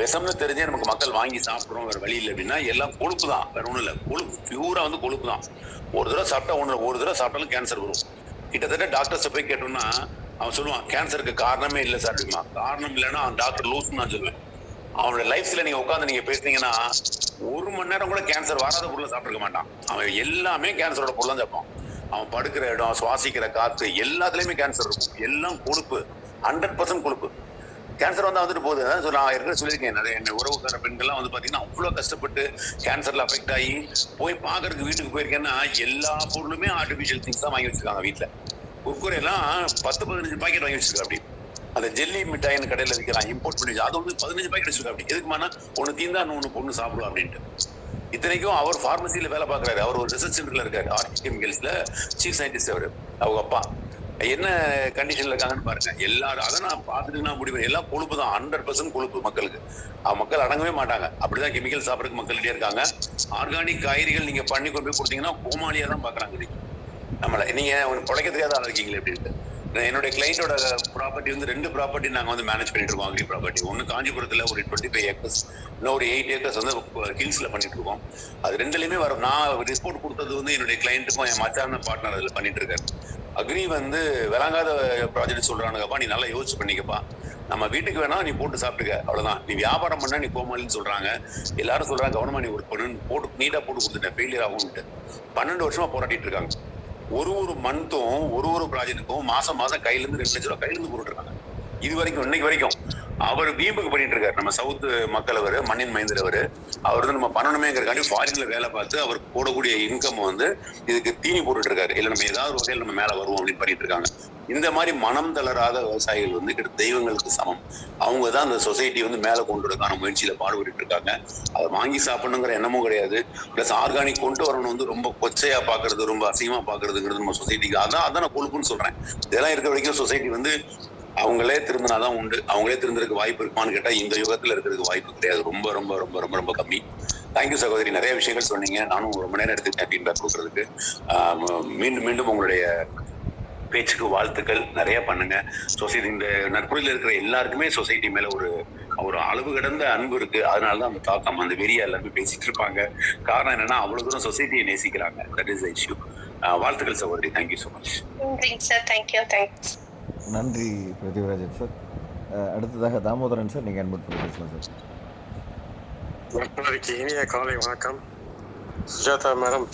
விஷம்னு தெரிஞ்சே நமக்கு மக்கள் வாங்கி சாப்பிடுறோம் வேற வழி இல்லை அப்படின்னா எல்லாம் கொழுப்பு தான், வேற ஒண்ணும் இல்லை. கொழுப்பு பியூரா வந்து கொழுப்பு தான். ஒரு தடவை சாப்பிட்டா ஒரு தடவை சாப்பிட்டாலும் கேன்சர் வரும். கிட்டத்தட்ட டாக்டர்ஸ் போய் கேட்டோம்னா அவன் சொல்லுவான் கேன்சருக்கு காரணமே இல்லை சார் அப்படிமா. காரணம் இல்லைன்னா அவன் டாக்டர் லூஸ்ன்னு நான் சொல்லுவேன். அவனோட லைஃப்ல நீங்க உட்காந்து நீங்க பேசுனீங்கன்னா 1 மணி நேரம் கூட கேன்சர் வராத பொருளை சாப்பிட்டுருக்க மாட்டான். அவன் எல்லாமே கேன்சரோட பொருள் தான் சாப்பிடுவான். அவன் படுக்கிற இடம், சுவாசிக்கிற காத்து எல்லாத்துலயுமே கேன்சர் இருக்கும். எல்லாம் கொழுப்பு, 100% கொழுப்பு. கேன்சர் வந்து வந்துட்டு போகுது. நான் ஏற்கனவே சொல்லியிருக்கேன், நிறைய என்ன உறவுக்கார பெண்கள்லாம் வந்து பாத்தீங்கன்னா அவ்வளவு கஷ்டப்பட்டு கேன்சர்ல அஃபெக்ட் ஆகி போய் பாக்குறதுக்கு வீட்டுக்கு போயிருக்கேன்னா எல்லா பொருளுமே ஆர்டிபிஷியல் திங்ஸ் தான் வாங்கி வச்சிருக்காங்க. வீட்டுல குர்குரே எல்லாம் 10-15 பாக்கெட் வாங்கி வச்சிருக்காங்க. அப்படி அந்த ஜெல்லி மிட்டாயின்னு கடையில விற்கிறான், இம்போர்ட் பண்ணி அது வந்து 15 பாக்கெட் வச்சிருக்கா. அப்படி எதுக்குமானா ஒன்னு தீந்தா ஒன்னு பொண்ணு சாப்பிடுவோம் அப்படின்ட்டு. இத்தனைக்கும் அவர் பார்மசியில வேலை பார்க்கறாரு. அவர் ஒரு ரிசர்ச் சென்டர்ல இருக்காரு, ஆர்டி கெமிக்கல்ஸ்ல சீஃப் சயின்டிஸ்ட். அவரு அவங்க அப்பா என்ன கண்டிஷன்ல இருக்காங்கன்னு பாருங்க. எல்லாரும் அதை நான் பார்த்துட்டு நான் முடிவு எல்லாம் கொழுப்பு தான், 100% கொழுப்பு மக்களுக்கு. மக்கள் அடங்கவே மாட்டாங்க. அப்படிதான் கெமிக்கல் சாப்பிட்றதுக்கு மக்கள்கிட்டே இருக்காங்க. ஆர்கானிக் காய்கறிகள் நீங்க பண்ணி கொண்டு போய் கொடுத்தீங்கன்னா கோமாளியா தான் பாக்குறாங்க நம்மள. நீங்க பிழைக்க தெரியாத ஆள் இருக்கீங்களே அப்படின்ட்டு. என்னுடைய கிளைண்டோட ப்ராப்பர்ட்டி வந்து 2 ப்ராப்பர்ட்டி நாங்க வந்து மேனேஜ் பண்ணிட்டு இருக்கோம். அக்ரி ப்ராப்பர்ட்டி ஒன்னு காஞ்சிபுரத்துல ஒரு 25 ஏக்கர்ஸ், இன்னும் ஒரு 8 ஏக்கர்ஸ் வந்து ஹில்ஸ்ல பண்ணிட்டு இருக்கோம். அது 2லயுமே வரும். நான் ரிப்போர்ட் கொடுத்தது வந்து என்னுடைய கிளைண்ட்டுக்கும் என் மச்சான பார்ட்னர் அதுல பண்ணிட்டு இருக்காரு. அக்ரி வந்து விளங்காத ப்ராஜெக்ட் சொல்றானுங்கப்பா, நீ நல்லா யோசிச்சு பண்ணிக்கப்பா. நம்ம வீட்டுக்கு வேணா நீ போட்டு சாப்பிட்டுக்க, அவ்வளவுதான். நீ வியாபாரம் பண்ணா நீ கோமாளின்னு சொல்றாங்க. எல்லாரும் சொல்றாங்க கவனமா நீ ஒர்க் பண்ணுன்னு போட்டு நீட்டா போட்டு கொடுத்துட்டேன், ஃபெயிலியர் ஆகும்ட்டு. 12 வருஷமா போராட்டிட்டு இருக்காங்க. ஒரு மந்த்தும் ஒரு ப்ராஜெக்ட்டுக்கும் மாசம் கையில இருந்து 2 லட்சம் ரூபாய் கையில இருந்து போட்டுட்டு இருக்காங்க. இது வரைக்கும் இன்னைக்கு வரைக்கும் அவர் வீம்புக்கு பண்ணிட்டு இருக்காரு. நம்ம சவுத் மக்கள் அவரு, மண்ணின் மைந்தர் அவரு. அவர் வந்து நம்ம பண்ணணுமேங்கிறக்காண்டி ஃபாரின்ல வேலை பார்த்து அவர் போடக்கூடிய இன்கம் வந்து இதுக்கு தீனி போட்டுட்டு இருக்காரு. இல்ல நம்ம ஏதாவது வகையில் நம்ம மேல வருவோம் அப்படின்னு பண்ணிட்டு இருக்காங்க. இந்த மாதிரி மனம் தளராத விவசாயிகள் வந்து கிட்ட தெய்வங்களுக்கு சமம். அவங்க தான் அந்த சொசைட்டி வந்து மேல கொண்டு வரதுக்கான முயற்சியில பாடுபட்டு இருக்காங்க. அதை வாங்கி சாப்பிடணுங்கிற எண்ணமும் கிடையாது. பிளஸ் ஆர்கானிக் கொண்டு வரணும் வந்து ரொம்ப கொச்சையா பாக்குறது, ரொம்ப அசிங்கமா பாக்குறதுங்கிறது நம்ம சொசைட்டிக்கு அதான் நான் கொழுப்புன்னு சொல்றேன். இதெல்லாம் இருக்க வரைக்கும் சொசைட்டி வந்து அவங்களே திரும்பினாதான் உண்டு. அவங்களே திருந்துறதுக்கு வாய்ப்பு இருக்குமான்னு கேட்டா இந்த யுகத்துல இருக்கிறதுக்கு வாய்ப்பு கிடையாது. ரொம்ப ரொம்ப ரொம்ப ரொம்ப ரொம்ப கம்மி. தேங்க்யூ சகோதரி, நிறைய விஷயங்கள் சொன்னீங்க. நானும் ரொம்ப நேரம் எடுத்துக்கிட்டேன் ஃபீட்பேக் கொடுக்கறதுக்கு. மீண்டும் மீண்டும் உங்களுடைய பேச்சுக்கு வாழ்த்துக்கள். நிறைய பண்ணுங்க. சொசைட்டி இந்த நட்புறையில் இருக்கிற எல்லாருக்குமே சொசைட்டி மேல ஒரு அளவு கடந்த அன்பு இருக்கு. அதனாலதான் அந்த தாக்கம், அந்த வெறியா எல்லாருமே பேசிட்டு இருப்பாங்க. காரணம் என்னன்னா அவ்வளவு தூரம் சொசைட்டியை நேசிக்கிறாங்க. That is the issue. வாழ்த்துக்கள் சகோதரி. Thank you so much. நன்றி பிருத்திவிராஜன் சார். அடுத்ததாக தாமோதரன் சார், நீங்கள் அட்மிட் பண்ணி பேசலாம் சார். மக்களுக்கு இனிய காலை வணக்கம். சுஜாதா மேடம்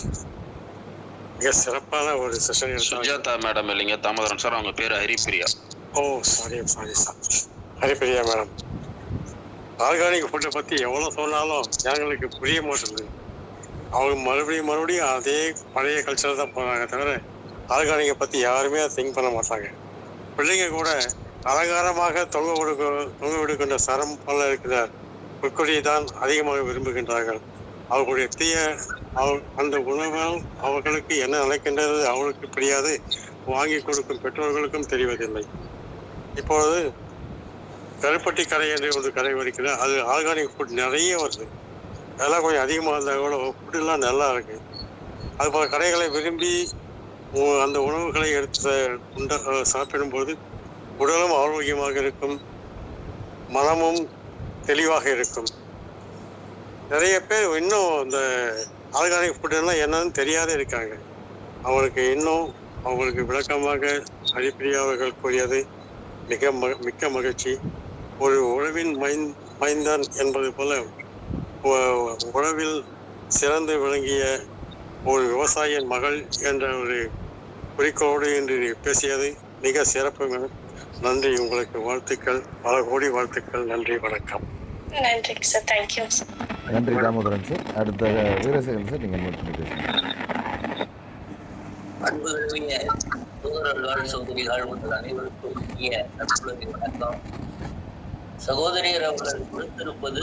மிக சிறப்பான ஒரு செஷன். சுஜாதா மேடம் இல்லைங்க, தாமோதரன் சார். அவங்க பேரு Haripriya. Oh sorry sir. Haripriya madam, organic ஃபுட்டை பற்றி எவ்வளோ சொன்னாலும் ஜனங்களுக்கு புரிய மாட்டேங்குது. அவங்க மறுபடியும் அதே பழைய கல்ச்சர் தான் போகிறாங்க தவிர ஆர்கானிக்கை பற்றி யாருமே திங்க் பண்ண மாட்டாங்க. பிள்ளைங்க கூட அலங்காரமாக தொங்க விடுக்கின்ற சரம் போல இருக்கிற புற்கொடியை தான் அதிகமாக விரும்புகின்றார்கள். அவர்களுடைய அந்த உணவால் அவர்களுக்கு என்ன நினைக்கின்றது அவர்களுக்கு தெரியாது, வாங்கி கொடுக்கும் பெற்றோர்களுக்கும் தெரிவதில்லை. இப்பொழுது கருப்பட்டி கடை என்று ஒரு கடை வருகிறது. அது ஆர்கானிக் ஃபுட் நிறைய வருது. அதெல்லாம் கொஞ்சம் அதிகமாக இருந்தால் கூட ஃபுட்டெல்லாம் நல்லா இருக்கு. அதுபோல் கடைகளை விரும்பி அந்த உணவுகளை எடுத்து சாப்பிடும்போது உடலும் ஆரோக்கியமாக இருக்கும், மனமும் தெளிவாக இருக்கும். நிறைய பேர் இன்னும் இந்த ஆர்கானிக் ஃபுட்டெல்லாம் என்னன்னு தெரியாத இருக்காங்க. அவங்களுக்கு விளக்கமாக ஹரிப்பிரியா அவர்கள் கூறியது மிக்க மகிழ்ச்சி. ஒரு உழவின் மைந்தன் என்பது போல உழவில் சிறந்து விளங்கிய ஒரு விவசாயியின் மகள் என்ற ஒரு குறிக்கோடு என்று பேசியது மிக சிறப்பு. நன்றி, உங்களுக்கு வாழ்த்துக்கள், பல கோடி வாழ்த்துக்கள். நன்றி, வணக்கம். நன்றி சார், தேங்க்யூ. நன்றி தாமோதரன் சார். அடுத்த வீரசேகரன் சார், நீங்கள் நோட் பண்ணி பேசுங்க. அன்புடைய சகோதரர்கள் சகோதரிகள் முதல் அனைவருக்கும் வணக்கம். சகோதரியர் அவர்கள் கொடுத்திருப்பது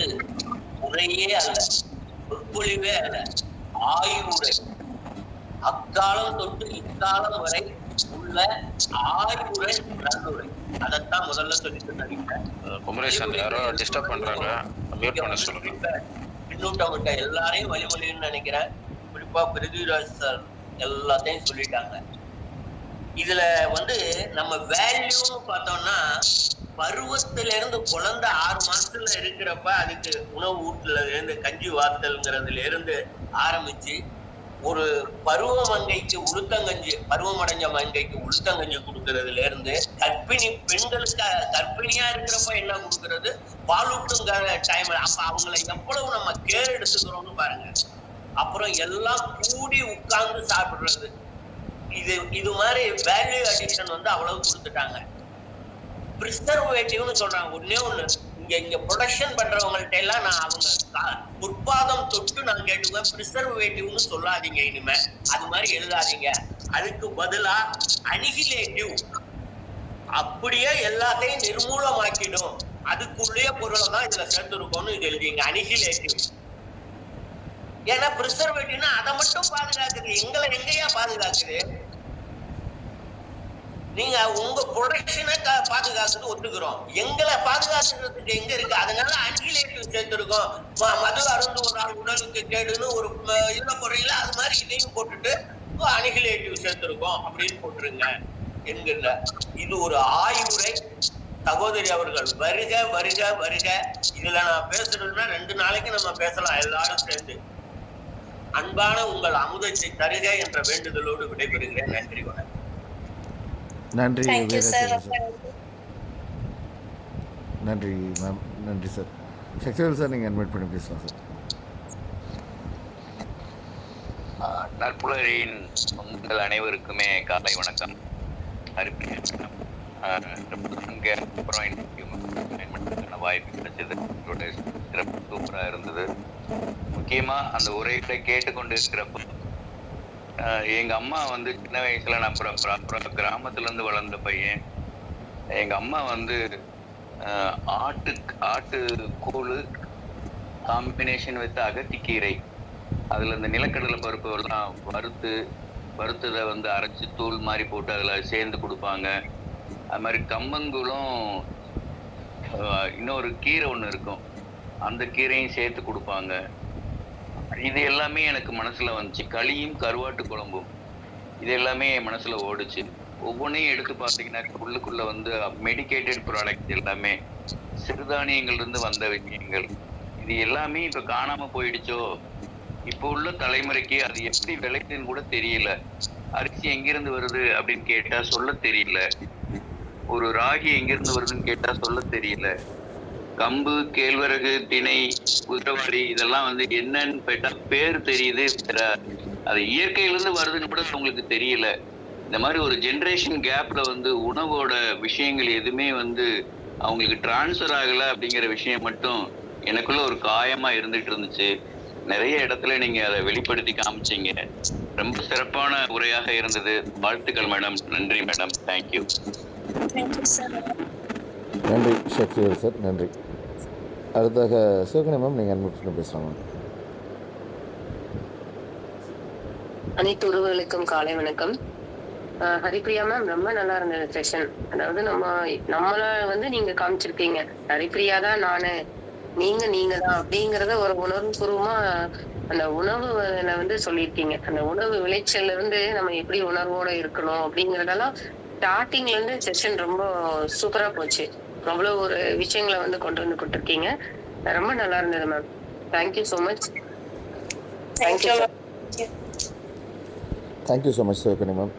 முறையே அல்ல, சொற்பொழிவே அல்ல, ஆய்வுரை. அக்காலம் தொட்டு இக்காலம் வரை உள்ள ஆய்வுரை, நல்லுரை. அதைத்தான் முதல்ல சொல்லிட்டு பின்னூட்டம் விட்ட எல்லாரையும் வழிமொழின்னு நினைக்கிறேன். குறிப்பா பிருத்திவிராஜ் சார் எல்லாத்தையும் சொல்லிட்டாங்க. இதுல நம்ம வேல்யூன்னு பார்த்தோம்னா, பருவத்துல இருந்து குழந்தை 6 மாசத்துல இருக்கிறப்ப அதுக்கு உணவு ஊட்டுல இருந்து கஞ்சி வார்த்தல்ங்கிறதுல இருந்து ஆரம்பிச்சு ஒரு பருவமங்கைக்கு உளுத்தங்கஞ்சி, பருவமடைஞ்ச மங்கைக்கு உளுத்தங்கஞ்சி கொடுக்கறதுல இருந்து கர்ப்பிணி பெண்களுக்கு கர்ப்பிணியா இருக்கிறப்ப என்ன கொடுக்கறது, பாலூட்டுங்கிற டைம், அப்ப அவங்களை எவ்வளவு நம்ம கேர் எடுத்துக்கிறோம்னு பாருங்க. அப்புறம் எல்லாம் கூடி உட்கார்ந்து சாப்பிடுறது. இது மாதிரி வேல்யூ அடிஷன் அவ்வளவு கொடுத்துட்டாங்க. பிரிசர்வேட்டிவ்னு சொல்றாங்க. ஒண்ணு இங்க ப்ரொடக்ஷன் பண்றவங்கள்ட்ட எல்லாம் நான் அவங்க உட்பாதம் தொட்டு நான் கேட்டுவேன், பிரிசர்வேட்டிவ்னு சொல்லாதீங்க இனிமே, அது மாதிரி எழுதாதீங்க. அதுக்கு பதிலா அனிகிலேட்டிவ், அப்படியே எல்லாத்தையும் நிர்மூலமாக்கிடும், அதுக்குள்ளேயே பொருளை தான் இதுல சேர்த்துருக்கோம்னு இது எழுதிங்க, அனிகிலேட்டிவ். ஏன்னா பிரிசர்வேட்டிவ்னா அதை மட்டும் பாதுகாக்குது, எங்களை எங்கேயா பாதுகாக்குது? நீங்க உங்க ப்ரொடக்ஷனை பாதுகாக்கிறது ஒத்துக்கிறோம், எங்களை பாதுகாக்கிறதுக்கு எங்க இருக்கு? அதனால அனிகிலேட்டிவ் சேர்த்திருக்கோம். மது அருந்து ஒரு நாள் உடலுக்கு கேடுன்னு ஒரு இல்ல குறையில அது மாதிரி இதையும் போட்டுட்டு அனிகிலேட்டிவ் சேர்த்திருக்கோம் அப்படின்னு போட்டுருங்க என்கிற இது ஒரு ஆய்வுரை. சகோதரி அவர்கள் வருக வருக வருக. இதுல நான் பேசுறதுன்னா 2 நாளைக்கு நம்ம பேசலாம் எல்லாரும் சேர்ந்து. அன்பான உங்கள் அமுதத்தை தருக என்ற வேண்டுதலோடு விடைபெறுகிறேன். நன்றி, வணக்கம். நன்றி வீரசேகரன் சார். நன்றி மேம். நன்றி சார். சக்திவேல் சார், நீங்கள் அட்மிட் பண்ணி பேசலாம் சார். நற்புலரின் உங்கள் அனைவருக்குமே காலை வணக்கம். அப்புறம் வாய்ப்பு கிடைச்சது, சிறப்பு சூப்பராக இருந்தது. முக்கியமா அந்த உரைகளை கேட்டுக்கொண்டு இருக்கிறப்ப எங்க அம்மா சின்ன வயசுல நான் கிராமத்துல இருந்து வளர்ந்த பையன். எங்க அம்மா ஆட்டு கூழு காம்பினேஷன் வித் அகத்திக்கீரை, அதுல இந்த நிலக்கடலை பருப்பு எல்லாம் வறுத்ததை அரைச்சு தூள் மாதிரி போட்டு அதுல சேர்ந்து கொடுப்பாங்க. அது மாதிரி கம்மங்கூழும் இன்னொரு கீரை ஒண்ணு இருக்கும், அந்த கீரையும் சேர்த்து கொடுப்பாங்க. இது எல்லாமே எனக்கு மனசுல வந்துச்சு. களியும் கருவாட்டு குழம்பும் இது எல்லாமே என் மனசுல ஓடுச்சு. ஒவ்வொன்றையும் எடுத்து பார்த்தீங்கன்னா உள்ளுக்குள்ள மெடிக்கேட்டட் ப்ராடக்ட் எல்லாமே சிறுதானியங்கள்ல இருந்து வந்த விஷயங்கள். இது எல்லாமே இப்ப காணாம போயிடுச்சோ? இப்போ உள்ள தலைமுறைக்கு அது எப்படி விளைக்குதுன்னு கூட தெரியல. அரிசி எங்கிருந்து வருது அப்படின்னு கேட்டா சொல்ல தெரியல. ஒரு ராகி எங்கிருந்து வருதுன்னு கேட்டா சொல்ல தெரியல. கம்பு, கேழ்வரகு, திணை, குதிரவாரி இதெல்லாம் என்னன்னு கேட்டா பேர் தெரியுது, அது இயற்கையிலிருந்து வருதுன்னு கூட உங்களுக்கு தெரியல. இந்த மாதிரி ஒரு ஜென்ரேஷன் கேப்ல உணவோட விஷயங்கள் எதுவுமே அவங்களுக்கு டிரான்ஸ்ஃபர் ஆகலை அப்படிங்கிற விஷயம் மட்டும் எனக்குள்ள ஒரு காயமா இருந்துட்டு இருந்துச்சு. நிறைய இடத்துல நீங்க அதை வெளிப்படுத்தி காமிச்சீங்க. ரொம்ப சிறப்பான உரையாக இருந்தது. வாழ்த்துக்கள் மேடம். நன்றி மேடம். தேங்க்யூ. நன்றி ஷேக்ஸ்பியர் சார், நன்றி. அடுத்தாக சிவகணி மேம், நீங்கள் அன்மியூட் பண்ணி பேசலாம். அனைத்து உறவுகளுக்கும் காலை வணக்கம். ஹரிப்ரியா மேம், ரொம்ப நல்லா இருந்தது செஷன். அதாவது நம்மள நீங்க காமிச்சிருக்கீங்க, ஹரிப்ரியா தான் நானு, நீங்க தான் அப்படிங்கறத ஒரு உணர்வு பூர்வமா அந்த உணவு சொல்லியிருக்கீங்க. அந்த உணவு விளைச்சல்ல இருந்து நம்ம எப்படி உணர்வோட இருக்கணும் அப்படிங்கறதெல்லாம் ஸ்டார்டிங்ல இருந்து செஷன் ரொம்ப சூப்பரா போச்சு. அவ்வளவு ஒரு விஷயங்களை கொண்டு வந்து கொடுத்துருக்கீங்க. ரொம்ப நல்லா இருந்தது ma'am. Thank you so much. Thank you. Thank you so much Sivagani ma'am.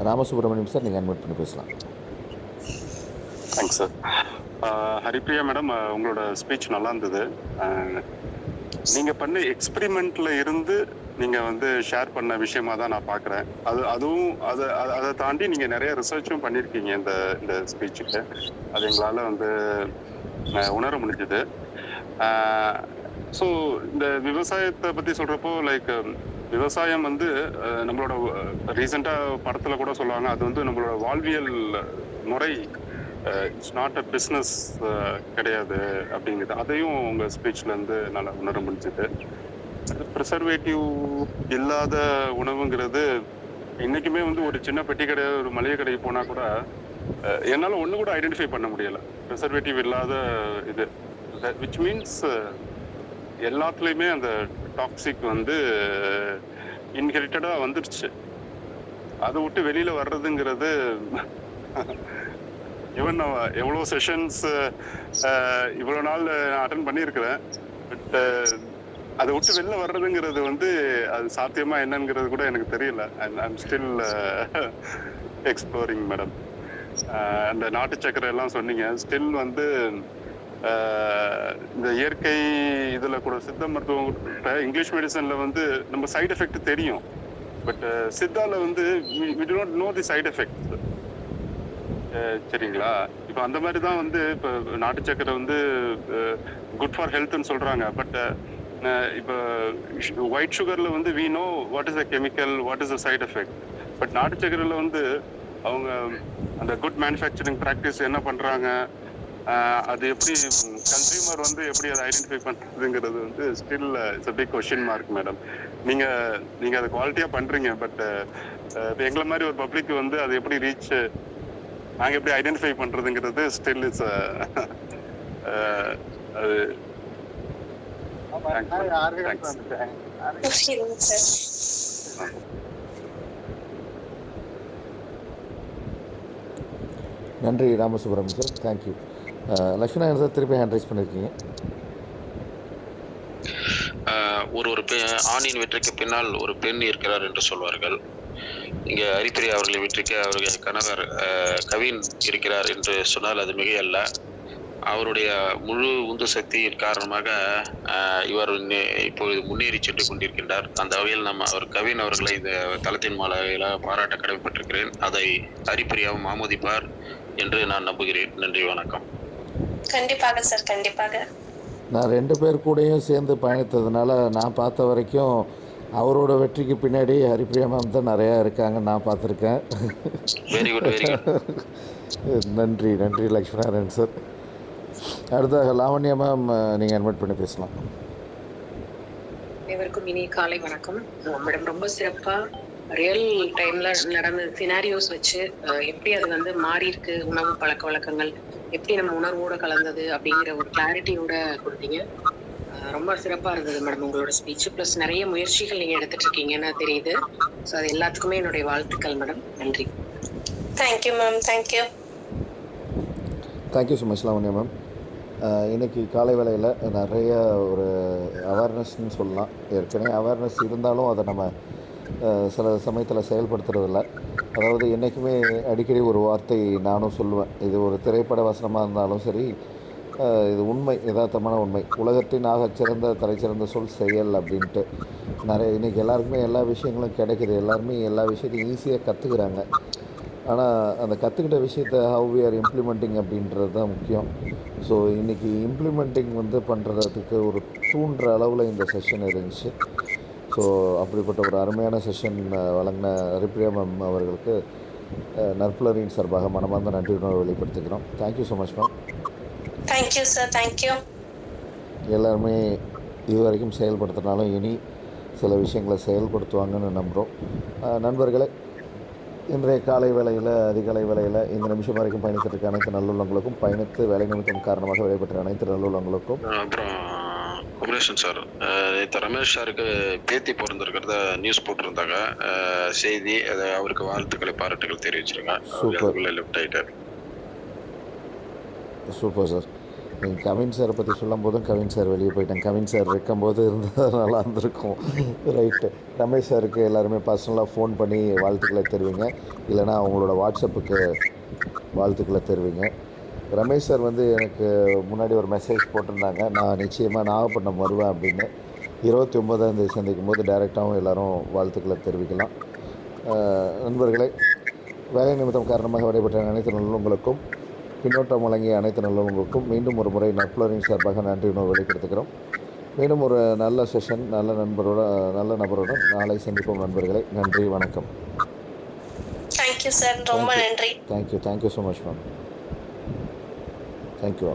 Ramasubramaniam sir, நீங்கள் அன்மியூட் பண்ணி பேசலாம். Thanks sir. ஹரிப்ரியா மேடம், உங்களோட ஸ்பீச் நல்லா இருந்தது. நீங்கள் பண்ண எக்ஸ்பெரிமெண்ட்டில் இருந்து நீங்கள் ஷேர் பண்ண விஷயமா தான் நான் பார்க்குறேன். அதுவும் அதை தாண்டி நீங்கள் நிறைய ரிசர்ச்சும் பண்ணியிருக்கீங்க இந்த ஸ்பீச்சுக்கு. அது எங்களால் உணர முடிஞ்சுது. ஸோ இந்த விவசாயத்தை பற்றி சொல்கிறப்போ விவசாயம் நம்மளோட ரீசெண்டாக படத்தில் கூட சொல்லுவாங்க, அது நம்மளோட வாழ்வியல் முறை, இட்ஸ் நாட் அ பிஸ்னஸ் கிடையாது அப்படிங்கிறது. அதையும் உங்கள் ஸ்பீச்லேருந்து நல்லா உணர முடிஞ்சுது. ப்ரிசர்வேட்டிவ் இல்லாத உணவுங்கிறது இன்றைக்குமே ஒரு சின்ன பெட்டி கடை, ஒரு மளிகை கடைக்கு போனால் கூட என்னால் ஒன்று கூட ஐடென்டிஃபை பண்ண முடியலை ப்ரிசர்வேட்டிவ் இல்லாத இது. விச் மீன்ஸ் எல்லாத்துலேயுமே அந்த டாக்ஸிக் இன்ஹெரிட்டடாக வந்துடுச்சு. அதை விட்டு வெளியில் வர்றதுங்கிறது ஈவன் நான் எவ்வளோ செஷன்ஸ் இவ்வளோ நாள் அட்டன் பண்ணியிருக்கிறேன். பட் அதை விட்டு வெளில வர்றதுங்கிறது அது சாத்தியமா என்னங்கிறது கூட எனக்கு தெரியல. I'm still exploring madam. அந்த நாட்டு சக்கரை எல்லாம் சொன்னீங்க. ஸ்டில் இந்த இயற்கை இதில் கூட சித்த மருத்துவம் இங்கிலீஷ் மெடிசனில் நம்ம சைடு எஃபெக்ட் தெரியும். பட் சித்தாவில் we do not know the side effects. சரிங்களா? இப்போ அந்த மாதிரி தான் இப்போ நாட்டு சக்கரை குட் ஃபார் ஹெல்த்னு சொல்கிறாங்க. பட் இப்போ white சுகரில் we know what is the chemical, what is the side effect. But நாட்டு சக்கரையில் அவங்க அந்த குட் மேனுஃபேக்சரிங் ப்ராக்டிஸ் என்ன பண்ணுறாங்க, அது எப்படி கன்சியூமர் எப்படி அதை ஐடென்டிஃபை பண்ணுறதுங்கிறது still it's a big question mark madam. நீங்கள் அதை குவாலிட்டியாக பண்ணுறீங்க. பட் இப்போ எங்களை மாதிரி ஒரு பப்ளிக் அது எப்படி ரீச், நாங்கள் எப்படி ஐடென்டிஃபை பண்ணுறதுங்கிறது ஸ்டில் இட்ஸ் அது. நன்றி Ramasubramaniam sir, thank you. Lakshmanan sir, திருப்பி ஹேண்ட் ரைஸ் பண்ணியிருக்கீங்க. ஒரு ஆணின் வெற்றிக்கு பின்னால் ஒரு பெண் இருக்கிறார் என்று சொல்வார்கள். இங்கே ஹரிப்ரியா அவர்களின் வெற்றிக்கு அவருடைய கணவர் கவின் இருக்கிறார் என்று சொன்னால் அது மிகையல்ல. அவருடைய முழு உந்து சக்தியின் காரணமாக இவர் இப்பொழுது முன்னேறி சென்று கொண்டிருக்கின்றார். அந்த வகையில் அவர் கவின் அவர்களை இந்த தளத்தின் மாலையில் பாராட்ட கடமைப்பட்டிருக்கிறேன். அதை ஹரிப்ரியாவும் ஆமோதிப்பார் என்று நான் நம்புகிறேன். நன்றி, வணக்கம். கண்டிப்பாக சார், கண்டிப்பாக. நான் 2 பேர் கூடயும் சேர்ந்து பயணித்ததுனால நான் பார்த்த வரைக்கும் அவரோட வெற்றிக்கு பின்னாடி ஹரிப்ரியா மேம் தான் நிறையா இருக்காங்க, நான் பார்த்துருக்கேன். Very good, very good. நன்றி நன்றி லக்ஷ்மணன் சார். அடுத்தாக லாவண்யா மேம், நீங்கள் அட்மிட் பண்ணி பேசலாம். அனைவருக்கும் இனிய காலை வணக்கம் மேடம். ரொம்ப சிறப்பாக ரியல் டைம்ல நடந்த சினாரியோஸ் வச்சு எப்படி அது மாறி இருக்கு, உணவு பழக்க வழக்கங்கள் எப்படி நம்ம உணர்வோட கலந்தது அப்படிங்கிற ஒரு கிளாரிட்டியோட கொடுத்தீங்க. ரொம்ப சிறப்பாக இருந்தது மேடம் உங்களோட ஸ்பீச். ப்ளஸ் நிறைய முயற்சிகள் நீங்கள் எடுத்துட்டு இருக்கீங்கன்னு தெரியுது. ஸோ அது எல்லாத்துக்குமே என்னுடைய வாழ்த்துக்கள் மேடம். நன்றி. Thank you ma'am. Thank you. Thank you so much Lavanya ma'am. இன்றைக்கி காலை வேளையில் நிறைய ஒரு அவேர்னஸ்ன்னு சொல்லலாம். ஏற்கனவே அவேர்னஸ் இருந்தாலும் அதை நம்ம சில சமயத்தில் செயல்படுத்துறதில்ல. அதாவது என்றைக்குமே அடிக்கடி ஒரு வார்த்தை நானும் சொல்லுவேன், இது ஒரு திரைப்பட வசனமாக இருந்தாலும் சரி, இது உண்மை, யதார்த்தமான உண்மை. உலகத்தின் ஆகச்சிறந்த தலைச்சிறந்த சொல் செயல் அப்படின்ட்டு இன்றைக்கி எல்லாருக்குமே எல்லா விஷயங்களும் கிடைக்கிது. எல்லாருமே எல்லா விஷயத்தையும் ஈஸியாக கற்றுக்குறாங்க. ஆனால் அந்த கற்றுக்கிட்ட விஷயத்தை ஹவ் வி ஆர் இம்ப்ளிமெண்டிங் அப்படின்றது தான் முக்கியம். ஸோ இன்றைக்கி இம்ப்ளிமெண்டிங் வந்து பண்ணுறதுக்கு ஒரு தூண்டுற அளவில் இந்த செஷன் இருந்துச்சு. ஸோ அப்படிப்பட்ட ஒரு அருமையான செஷன் வழங்கின ஹரிப்ரியா மேம் அவர்களுக்கு நற்புலரின் சார்பாக மனமார்ந்த நன்றி வெளிப்படுத்திக்கிறோம். Thank you so much ma'am. Thank you sir. Thank you. எல்லாருமே இது வரைக்கும் செயல்படுத்தினாலும் இனி சில விஷயங்களை செயல்படுத்துவாங்கன்னு நம்புகிறோம். நண்பர்களே, இன்றைய காலை வேளையில் அதிகாலை வேளையில் இந்த நிமிஷம் வரைக்கும் பயணித்திருக்க அனைத்து நல்லுள்ளங்களுக்கும், பயணித்து வேலை நிமித்தம் காரணமாக விடைபெற்ற அனைத்து நல்லுள்ளங்களுக்கும், அப்புறம் குமரேசன் சார், நேற்று ரமேஷ் சாருக்கு பேத்தி பிறந்திருக்கிறத நியூஸ் போட்டிருந்தாங்க, செய்தி. அதை அவருக்கு வாழ்த்துக்களை பாராட்டுகள் தெரிவிச்சிருங்க. சூப்பர் லெஃப்ட் ஆகிட்டார். Super sir. நீங்கள் கவின் சாரை பற்றி சொல்லும் போதும் கவின் சார் வெளியே போயிட்டாங்க. கவின் சார் இருக்கும்போது இருந்தால் நல்லா இருந்திருக்கும். ரைட்டு. ரமேஷ் சாருக்கு எல்லாருமே பர்சனலாக ஃபோன் பண்ணி வாழ்த்துக்களை தெரிவிங்க, இல்லைனா அவங்களோட வாட்ஸ்அப்புக்கு வாழ்த்துக்களை தெரிவிங்க. ரமேஷ் சார் வந்து எனக்கு முன்னாடி ஒரு மெசேஜ் போட்டிருந்தாங்க, நான் நிச்சயமாக நாகப்பட்டினம் வருவேன் அப்படின்னு. 29ஆம் சந்திக்கும் போது டைரெக்டாகவும் எல்லோரும் வாழ்த்துக்களை தெரிவிக்கலாம். நண்பர்களே, வேலை நிமித்தம் காரணமாக விடைபெற்ற அனைத்து நல்லவங்களுக்கும், பின்னோட்டம் வழங்கிய அனைத்து நல்லவங்களுக்கும் மீண்டும் ஒரு முறை நற்புலரின் சார்பாக நன்றி வெளிப்படுத்துகிறோம். மீண்டும் ஒரு நல்ல செஷன், நல்ல நபருடன் நாளை சந்திப்போம் நண்பர்களே. நன்றி, வணக்கம். Thank you sir. ரொம்ப நன்றி. Thank you so much ma'am. Thank you.